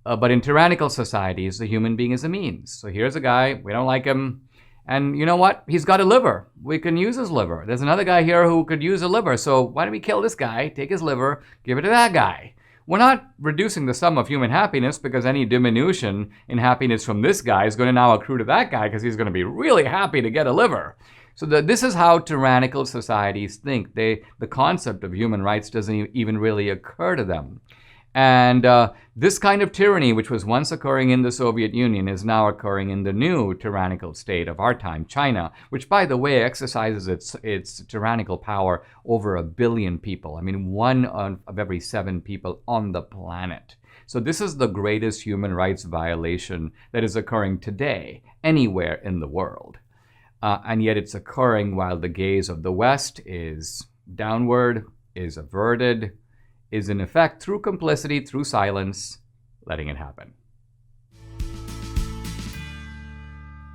[SPEAKER 1] But in tyrannical societies, the human being is a means. So here's a guy, we don't like him, and you know what? He's got a liver. We can use his liver. There's another guy here who could use a liver, so why don't we kill this guy, take his liver, give it to that guy? We're not reducing the sum of human happiness because any diminution in happiness from this guy is going to now accrue to that guy because he's going to be really happy to get a liver. So this is how tyrannical societies think. The concept of human rights doesn't even really occur to them. And this kind of tyranny, which was once occurring in the Soviet Union, is now occurring in the new tyrannical state of our time, China, which, by the way, exercises its tyrannical power over 1 billion people. I mean, 1 of every 7 people on the planet. So this is the greatest human rights violation that is occurring today, anywhere in the world. And yet it's occurring while the gaze of the West is downward, is averted, is in effect, through complicity, through silence, letting it happen.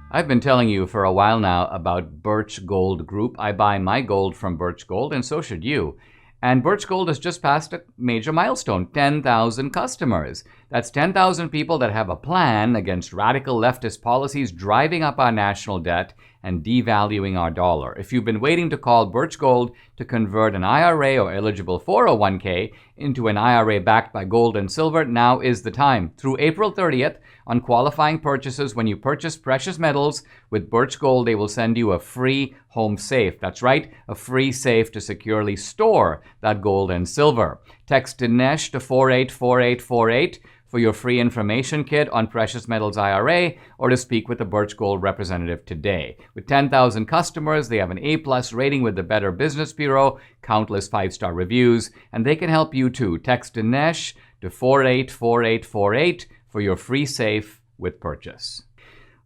[SPEAKER 1] I've been telling you for a while now about Birch Gold Group. I buy my gold from Birch Gold, and so should you. And Birch Gold has just passed a major milestone, 10,000 customers. That's 10,000 people that have a plan against radical leftist policies driving up our national debt and devaluing our dollar. If you've been waiting to call Birch Gold to convert an IRA or eligible 401k into an IRA backed by gold and silver, now is the time. Through April 30th, on qualifying purchases, when you purchase precious metals with Birch Gold, they will send you a free home safe. That's right, a free safe to securely store that gold and silver. Text Dinesh to 484848 for your free information kit on Precious Metals IRA, or to speak with a Birch Gold representative today. With 10,000 customers, they have an A+ rating with the Better Business Bureau, countless 5-star reviews, and they can help you too. Text Dinesh to 484848 for your free safe with purchase.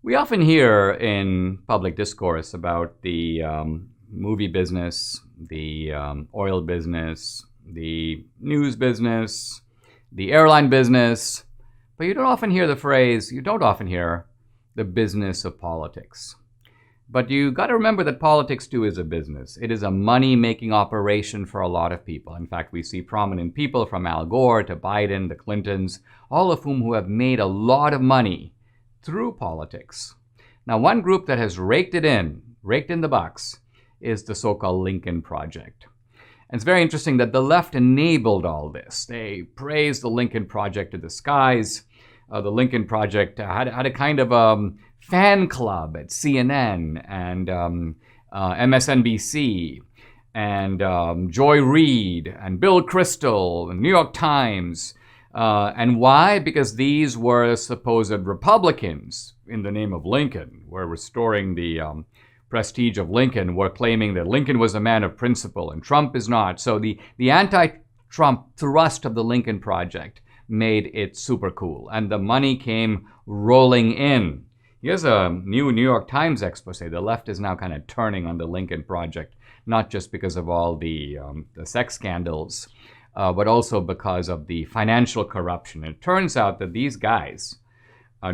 [SPEAKER 1] We often hear in public discourse about the movie business, the oil business, the news business, the airline business, but you don't often hear the business of politics. But you got to remember that politics too is a business. It is a money-making operation for a lot of people. In fact, we see prominent people from Al Gore to Biden, the Clintons, all of whom who have made a lot of money through politics. Now, one group that has raked in the bucks, is the so-called Lincoln Project. And it's very interesting that the left enabled all this. They praised the Lincoln Project to the skies. The Lincoln Project had a kind of fan club at CNN and MSNBC and Joy Reid and Bill Kristol and New York Times. And why? Because these were supposed Republicans in the name of Lincoln, were restoring the prestige of Lincoln, were claiming that Lincoln was a man of principle and Trump is not. So the anti-Trump thrust of the Lincoln Project made it super cool. And the money came rolling in. Here's a new New York Times expose. The left is now kind of turning on the Lincoln Project, not just because of all the sex scandals, but also because of the financial corruption. It turns out that these guys,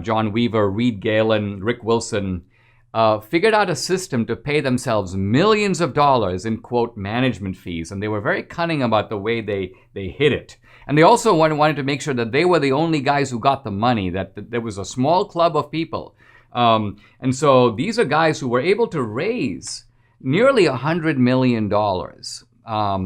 [SPEAKER 1] John Weaver, Reed Galen, Rick Wilson, figured out a system to pay themselves millions of dollars in, quote, management fees. And they were very cunning about the way they hid it. And they also wanted to make sure that they were the only guys who got the money, that there was a small club of people. And so these are guys who were able to raise nearly $100 million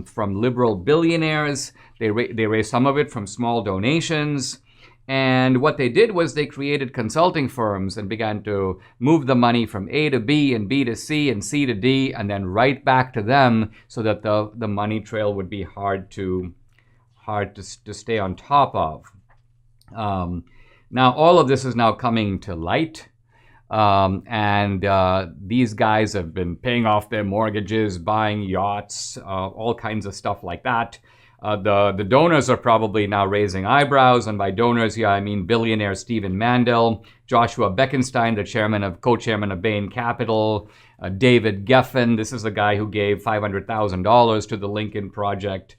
[SPEAKER 1] from liberal billionaires. They raised some of it from small donations. And what they did was they created consulting firms and began to move the money from A to B and B to C and C to D and then right back to them so that the money trail would be hard to stay on top of. Now, all of this is now coming to light. And these guys have been paying off their mortgages, buying yachts, all kinds of stuff like that. The donors are probably now raising eyebrows, and by donors here I mean billionaire Stephen Mandel, Joshua Bekenstein, the co-chairman of Bain Capital, David Geffen. This is a guy who gave $500,000 to the Lincoln Project.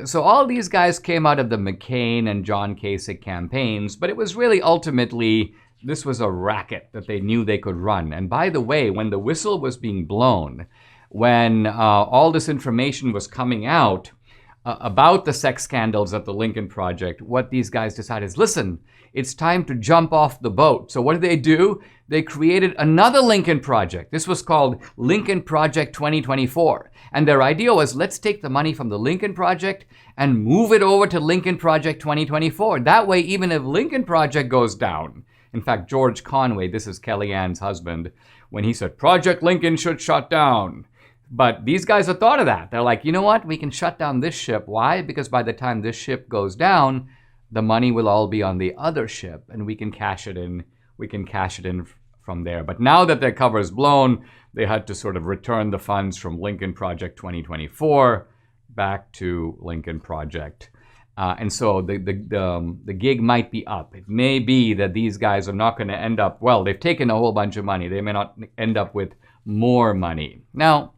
[SPEAKER 1] So all these guys came out of the McCain and John Kasich campaigns, but it was really ultimately, this was a racket that they knew they could run. And by the way, when the whistle was being blown, when all this information was coming out about the sex scandals at the Lincoln Project, what these guys decided is, listen, it's time to jump off the boat. So what do? They created another Lincoln Project. This was called Lincoln Project 2024. And their idea was, let's take the money from the Lincoln Project and move it over to Lincoln Project 2024. That way, even if Lincoln Project goes down, in fact, George Conway, this is Kellyanne's husband, when he said, Project Lincoln should shut down. But these guys have thought of that. They're like, you know what? We can shut down this ship. Why? Because by the time this ship goes down, the money will all be on the other ship and we can cash it in. We can cash it in from there. But now that their cover is blown, they had to sort of return the funds from Lincoln Project 2024 back to Lincoln Project. And so the gig might be up. It may be that these guys are not going to end up, well, they've taken a whole bunch of money. They may not end up with more money. Now,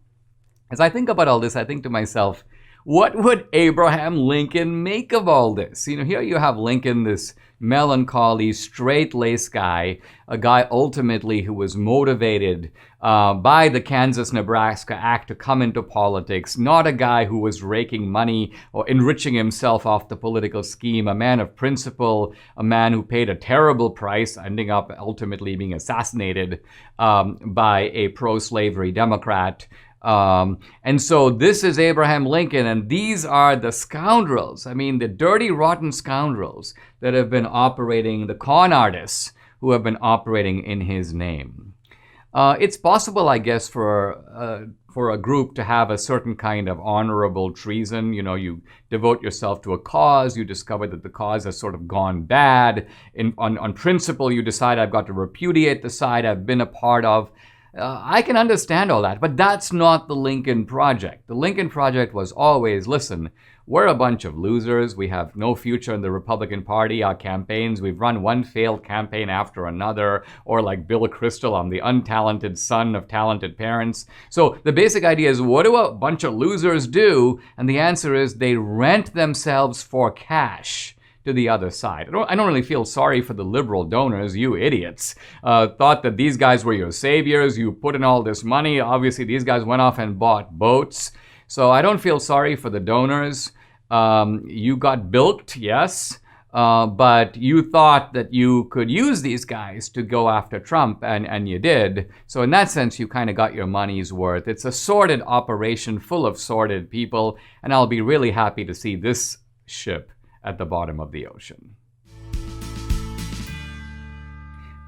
[SPEAKER 1] as I think about all this, I think to myself, what would Abraham Lincoln make of all this? You know, here you have Lincoln, this melancholy, straight-laced guy, a guy ultimately who was motivated by the Kansas-Nebraska Act to come into politics, not a guy who was raking money or enriching himself off the political scheme, a man of principle, a man who paid a terrible price, ending up ultimately being assassinated by a pro-slavery Democrat. And so this is Abraham Lincoln, and these are the scoundrels, I mean, the dirty, rotten scoundrels that have been operating, the con artists who have been operating in his name. It's possible, I guess, for a group to have a certain kind of honorable treason. You know, you devote yourself to a cause, you discover that the cause has sort of gone bad. On principle, you decide, I've got to repudiate the side I've been a part of. I can understand all that, but that's not the Lincoln Project. The Lincoln Project was always, listen, we're a bunch of losers. We have no future in the Republican Party. Our campaigns, we've run one failed campaign after another, or like Bill Kristol, I'm the untalented son of talented parents. So the basic idea is, what do a bunch of losers do? And the answer is they rent themselves for cash to the other side. I don't really feel sorry for the liberal donors, you idiots. Thought that these guys were your saviors. You put in all this money. Obviously, these guys went off and bought boats. So I don't feel sorry for the donors. You got bilked, yes. But you thought that you could use these guys to go after Trump, and you did. So in that sense, you kind of got your money's worth. It's a sordid operation full of sordid people, and I'll be really happy to see this ship at the bottom of the ocean.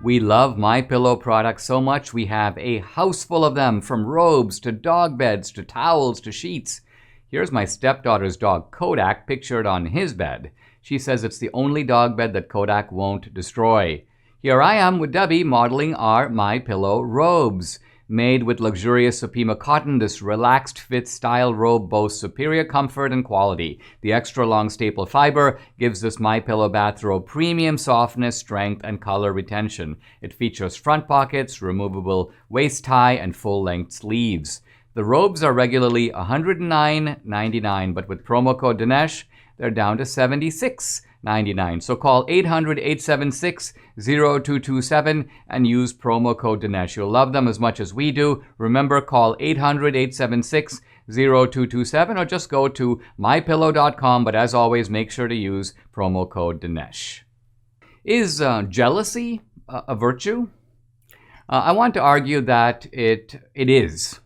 [SPEAKER 1] We love MyPillow products so much we have a house full of them, from robes to dog beds to towels to sheets. Here's my stepdaughter's dog Kodak pictured on his bed. She says it's the only dog bed that Kodak won't destroy. Here I am with Debbie modeling our MyPillow robes. Made with luxurious Supima cotton, this relaxed fit style robe boasts superior comfort and quality. The extra long staple fiber gives this MyPillow bathrobe premium softness, strength, and color retention. It features front pockets, removable waist tie, and full-length sleeves. The robes are regularly $109.99, but with promo code Dinesh, they're down to $76.99. So call 800-876-0227 and use promo code Dinesh. You'll love them as much as we do. Remember, call 800-876-0227 or just go to mypillow.com. But as always, make sure to use promo code Dinesh. Is jealousy a virtue? I want to argue that it is.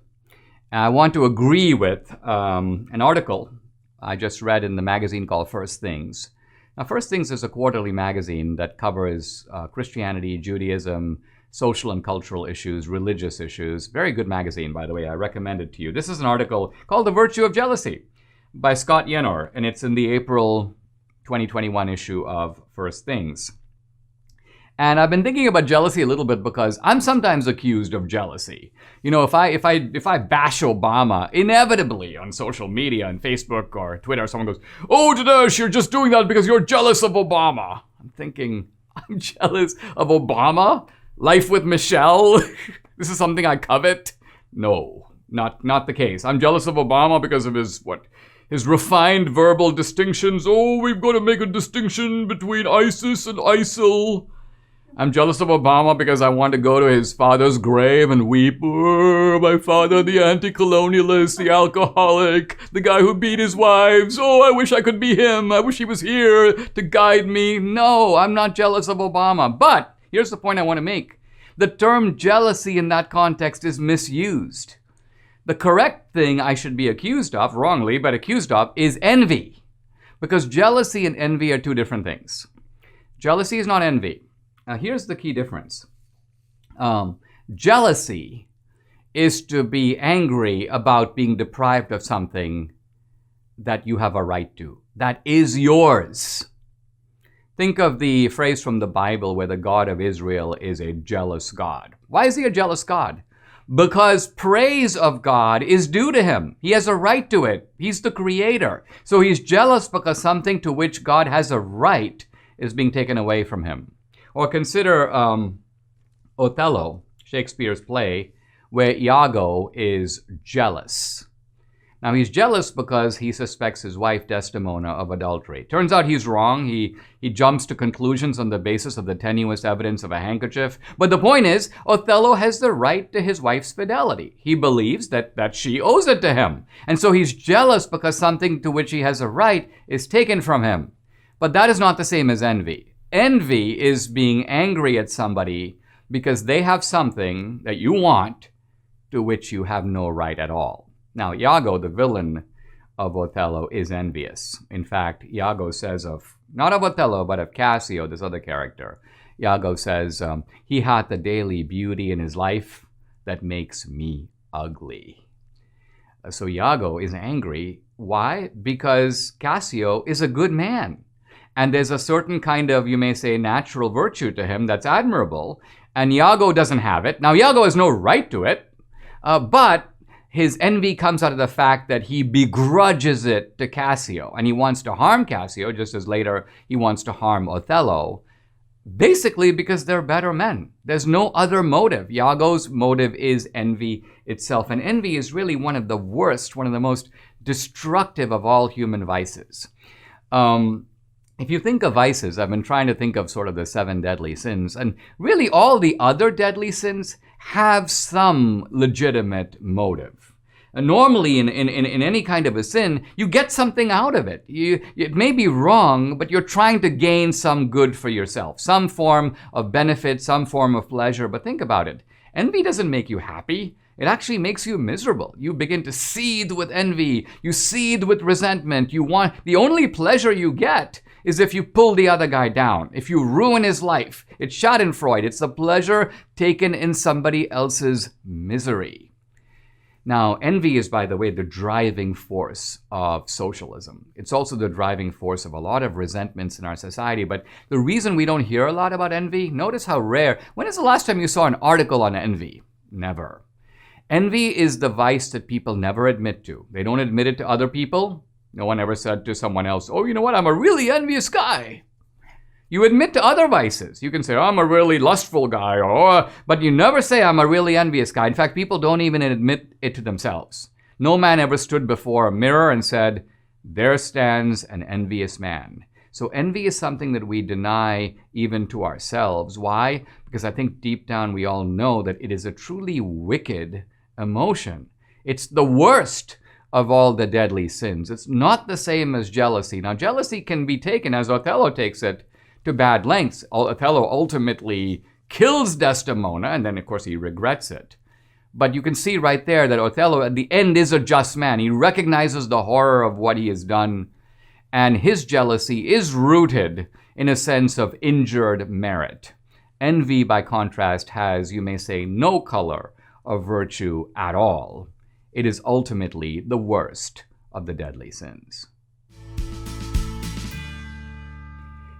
[SPEAKER 1] I want to agree with an article I just read in the magazine called First Things. Now, First Things is a quarterly magazine that covers Christianity, Judaism, social and cultural issues, religious issues. Very good magazine, by the way. I recommend it to you. This is an article called The Virtue of Jealousy by Scott Yenor, and it's in the April 2021 issue of First Things. And I've been thinking about jealousy a little bit because I'm sometimes accused of jealousy. You know, if I bash Obama, inevitably on social media, on Facebook or Twitter, someone goes, "Oh, Dinesh, you're just doing that because you're jealous of Obama." I'm thinking, I'm jealous of Obama? Life with Michelle? This is something I covet? No, not the case. I'm jealous of Obama because of his refined verbal distinctions. Oh, we've got to make a distinction between ISIS and ISIL. I'm jealous of Obama because I want to go to his father's grave and weep. Oh, my father, the anti-colonialist, the alcoholic, the guy who beat his wives. Oh, I wish I could be him. I wish he was here to guide me. No, I'm not jealous of Obama. But here's the point I want to make. The term jealousy in that context is misused. The correct thing I should be accused of, wrongly, but accused of, is envy. Because jealousy and envy are two different things. Jealousy is not envy. Now, here's the key difference. Jealousy is to be angry about being deprived of something that you have a right to, that is yours. Think of the phrase from the Bible where the God of Israel is a jealous God. Why is he a jealous God? Because praise of God is due to him. He has a right to it. He's the creator. So he's jealous because something to which God has a right is being taken away from him. Or consider Othello, Shakespeare's play, where Iago is jealous. Now, he's jealous because he suspects his wife Desdemona of adultery. Turns out he's wrong. He jumps to conclusions on the basis of the tenuous evidence of a handkerchief. But the point is, Othello has the right to his wife's fidelity. He believes that she owes it to him. And so he's jealous because something to which he has a right is taken from him. But that is not the same as envy. Envy is being angry at somebody because they have something that you want to which you have no right at all. Now, Iago, the villain of Othello, is envious. In fact, Iago says not of Othello, but of Cassio, this other character. Iago says, he hath a daily beauty in his life that makes me ugly. So Iago is angry. Why? Because Cassio is a good man. And there's a certain kind of, you may say, natural virtue to him that's admirable. And Iago doesn't have it. Now, Iago has no right to it, but his envy comes out of the fact that he begrudges it to Cassio. And he wants to harm Cassio, just as later he wants to harm Othello, basically because they're better men. There's no other motive. Iago's motive is envy itself. And envy is really one of the worst, one of the most destructive of all human vices. if you think of vices, I've been trying to think of sort of the 7 deadly sins, and really all the other deadly sins have some legitimate motive. And normally in any kind of a sin, you get something out of it. It may be wrong, but you're trying to gain some good for yourself, some form of benefit, some form of pleasure. But think about it. Envy doesn't make you happy. It actually makes you miserable. You begin to seethe with envy. You seethe with resentment. The only pleasure you get is if you pull the other guy down, if you ruin his life. It's Schadenfreude. It's the pleasure taken in somebody else's misery. Now, envy is, by the way, the driving force of socialism. It's also the driving force of a lot of resentments in our society. But the reason we don't hear a lot about envy, notice how rare. When is the last time you saw an article on envy? Never. Envy is the vice that people never admit to. They don't admit it to other people. No one ever said to someone else, oh, you know what, I'm a really envious guy. You admit to other vices. You can say, oh, I'm a really lustful guy, but you never say, I'm a really envious guy. In fact, people don't even admit it to themselves. No man ever stood before a mirror and said, there stands an envious man. So envy is something that we deny even to ourselves. Why? Because I think deep down we all know that it is a truly wicked emotion. It's the worst of all the deadly sins. It's not the same as jealousy. Now, jealousy can be taken, as Othello takes it, to bad lengths. Othello ultimately kills Desdemona, and then, of course, he regrets it. But you can see right there that Othello, at the end, is a just man. He recognizes the horror of what he has done, and his jealousy is rooted in a sense of injured merit. Envy, by contrast, has, you may say, no color of virtue at all. It is ultimately the worst of the deadly sins.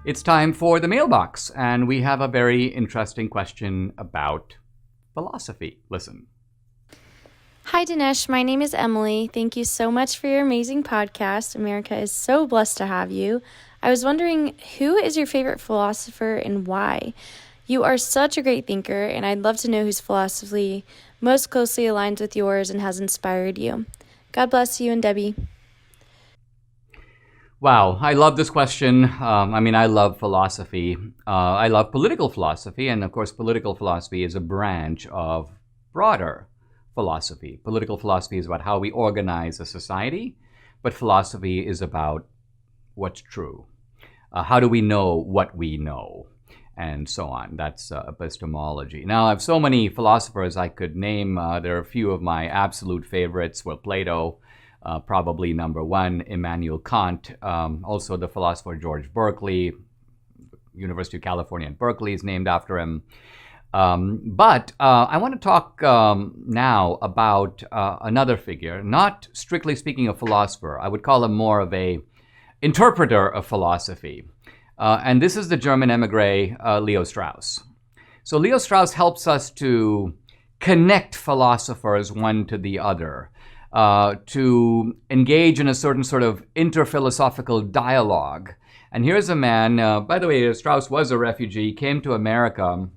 [SPEAKER 1] It's time for the mailbox, and we have a very interesting question about philosophy. Listen.
[SPEAKER 5] Hi, Dinesh. My name is Emily. Thank you so much for your amazing podcast. America is so blessed to have you. I was wondering, who is your favorite philosopher and why? You are such a great thinker, and I'd love to know whose philosophy most closely aligns with yours and has inspired you. God bless you and Debbie.
[SPEAKER 1] Wow, I love this question. I love philosophy. I love political philosophy, and of course, political philosophy is a branch of broader philosophy. Political philosophy is about how we organize a society, but philosophy is about what's true. How do we know what we know? And so on. That's epistemology. Now, I have so many philosophers I could name. There are a few of my absolute favorites. Well, Plato, probably number one, Immanuel Kant, also the philosopher George Berkeley. University of California at Berkeley is named after him. But I want to talk now about another figure, not strictly speaking a philosopher. I would call him more of a interpreter of philosophy. And this is the German emigre, Leo Strauss. So Leo Strauss helps us to connect philosophers one to the other, to engage in a certain sort of interphilosophical dialogue. And here's a man, by the way, Strauss was a refugee, came to America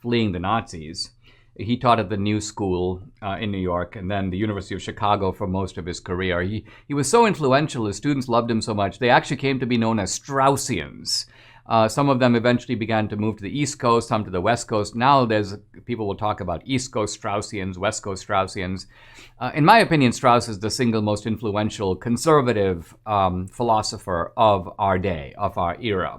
[SPEAKER 1] fleeing the Nazis. He taught at the New School in New York and then the University of Chicago for most of his career. He was so influential, his students loved him so much, they actually came to be known as Straussians. Some of them eventually began to move to the East Coast, some to the West Coast. Now people will talk about East Coast Straussians, West Coast Straussians. In my opinion, Strauss is the single most influential conservative philosopher of our day, of our era.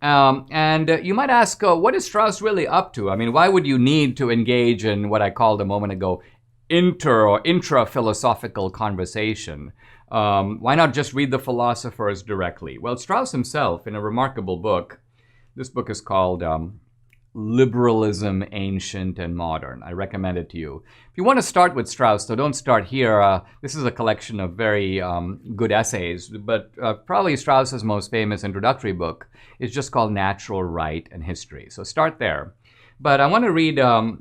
[SPEAKER 1] And you might ask, what is Strauss really up to? I mean, why would you need to engage in what I called a moment ago intra-philosophical conversation? Why not just read the philosophers directly? Well, Strauss himself, in a remarkable book, this book is called Liberalism, Ancient and Modern. I recommend it to you. If you want to start with Strauss, though, don't start here. This is a collection of very good essays, but probably Strauss's most famous introductory book is just called Natural Right and History. So start there. But I want to read a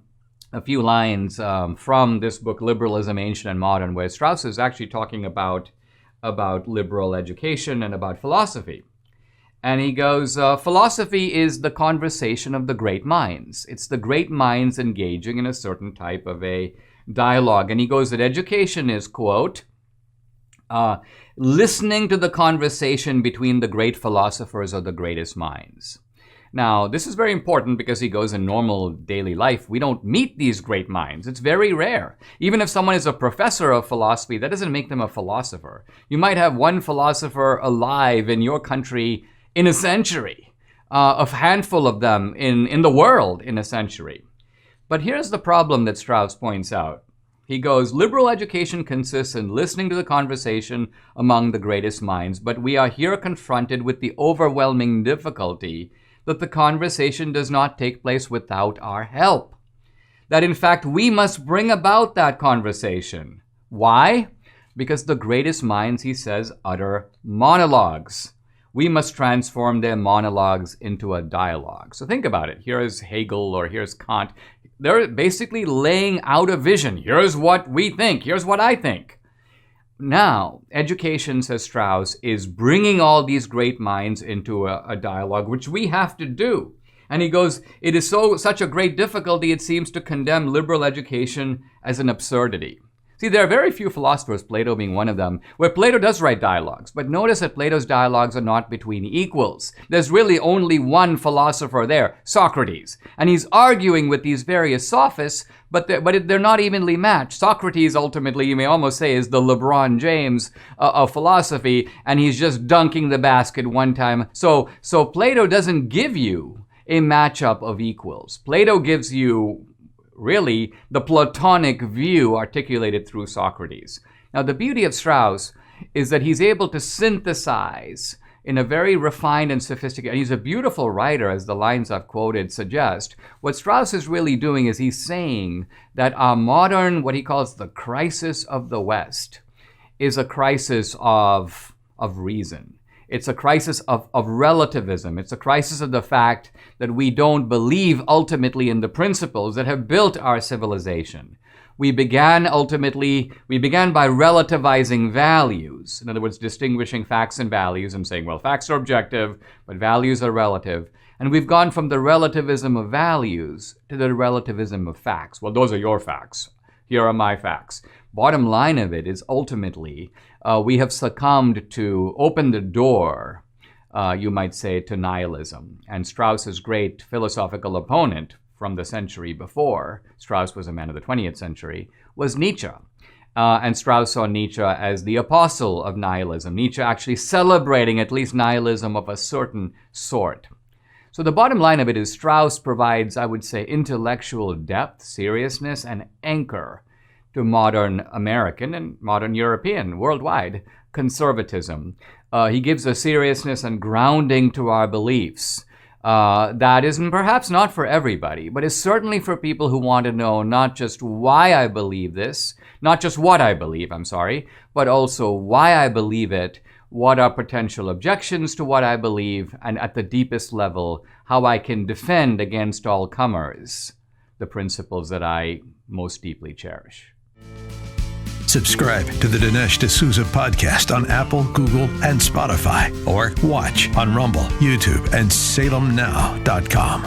[SPEAKER 1] few lines from this book, Liberalism, Ancient and Modern, where Strauss is actually talking about liberal education and about philosophy. And he goes, philosophy is the conversation of the great minds. It's the great minds engaging in a certain type of a dialogue. And he goes that education is, quote, listening to the conversation between the great philosophers or the greatest minds. Now, this is very important because he goes in normal daily life. We don't meet these great minds. It's very rare. Even if someone is a professor of philosophy, that doesn't make them a philosopher. You might have one philosopher alive in your country in a century, a handful of them in the world in a century. But here's the problem that Strauss points out. He goes, liberal education consists in listening to the conversation among the greatest minds, but we are here confronted with the overwhelming difficulty that the conversation does not take place without our help. That in fact, we must bring about that conversation. Why? Because the greatest minds, he says, utter monologues. We must transform their monologues into a dialogue. So think about it. Here is Hegel or here's Kant. They're basically laying out a vision. Here's what we think. Here's what I think. Now, education, says Strauss, is bringing all these great minds into a dialogue, which we have to do. And he goes, it is such a great difficulty, it seems, to condemn liberal education as an absurdity. See, there are very few philosophers, Plato being one of them, where Plato does write dialogues. But notice that Plato's dialogues are not between equals. There's really only one philosopher there, Socrates. And he's arguing with these various sophists, but they're not evenly matched. Socrates, ultimately, you may almost say, is the LeBron James of philosophy, and he's just dunking the basket one time. So Plato doesn't give you a matchup of equals. Plato gives you really the Platonic view articulated through Socrates. Now, the beauty of Strauss is that he's able to synthesize in a very refined and sophisticated, and he's a beautiful writer, as the lines I've quoted suggest. What Strauss is really doing is he's saying that our modern, what he calls the crisis of the West, is a crisis of reason. It's a crisis of relativism. It's a crisis of the fact that we don't believe ultimately in the principles that have built our civilization. We began by relativizing values. In other words, distinguishing facts and values and saying, well, facts are objective, but values are relative. And we've gone from the relativism of values to the relativism of facts. Well, those are your facts. Here are my facts. Bottom line of it is ultimately we have succumbed to open the door, you might say, to nihilism. And Strauss's great philosophical opponent from the century before, Strauss was a man of the 20th century, was Nietzsche. And Strauss saw Nietzsche as the apostle of nihilism. Nietzsche actually celebrating at least nihilism of a certain sort. So the bottom line of it is Strauss provides, I would say, intellectual depth, seriousness, and anchor to modern American and modern European, worldwide conservatism. He gives a seriousness and grounding to our beliefs that is perhaps not for everybody, but is certainly for people who want to know not just why I believe this, not just what I believe, but also why I believe it, what are potential objections to what I believe, and at the deepest level, how I can defend against all comers the principles that I most deeply cherish.
[SPEAKER 2] Subscribe to the Dinesh D'Souza podcast on Apple, Google, and Spotify, or watch on Rumble, YouTube, and SalemNow.com.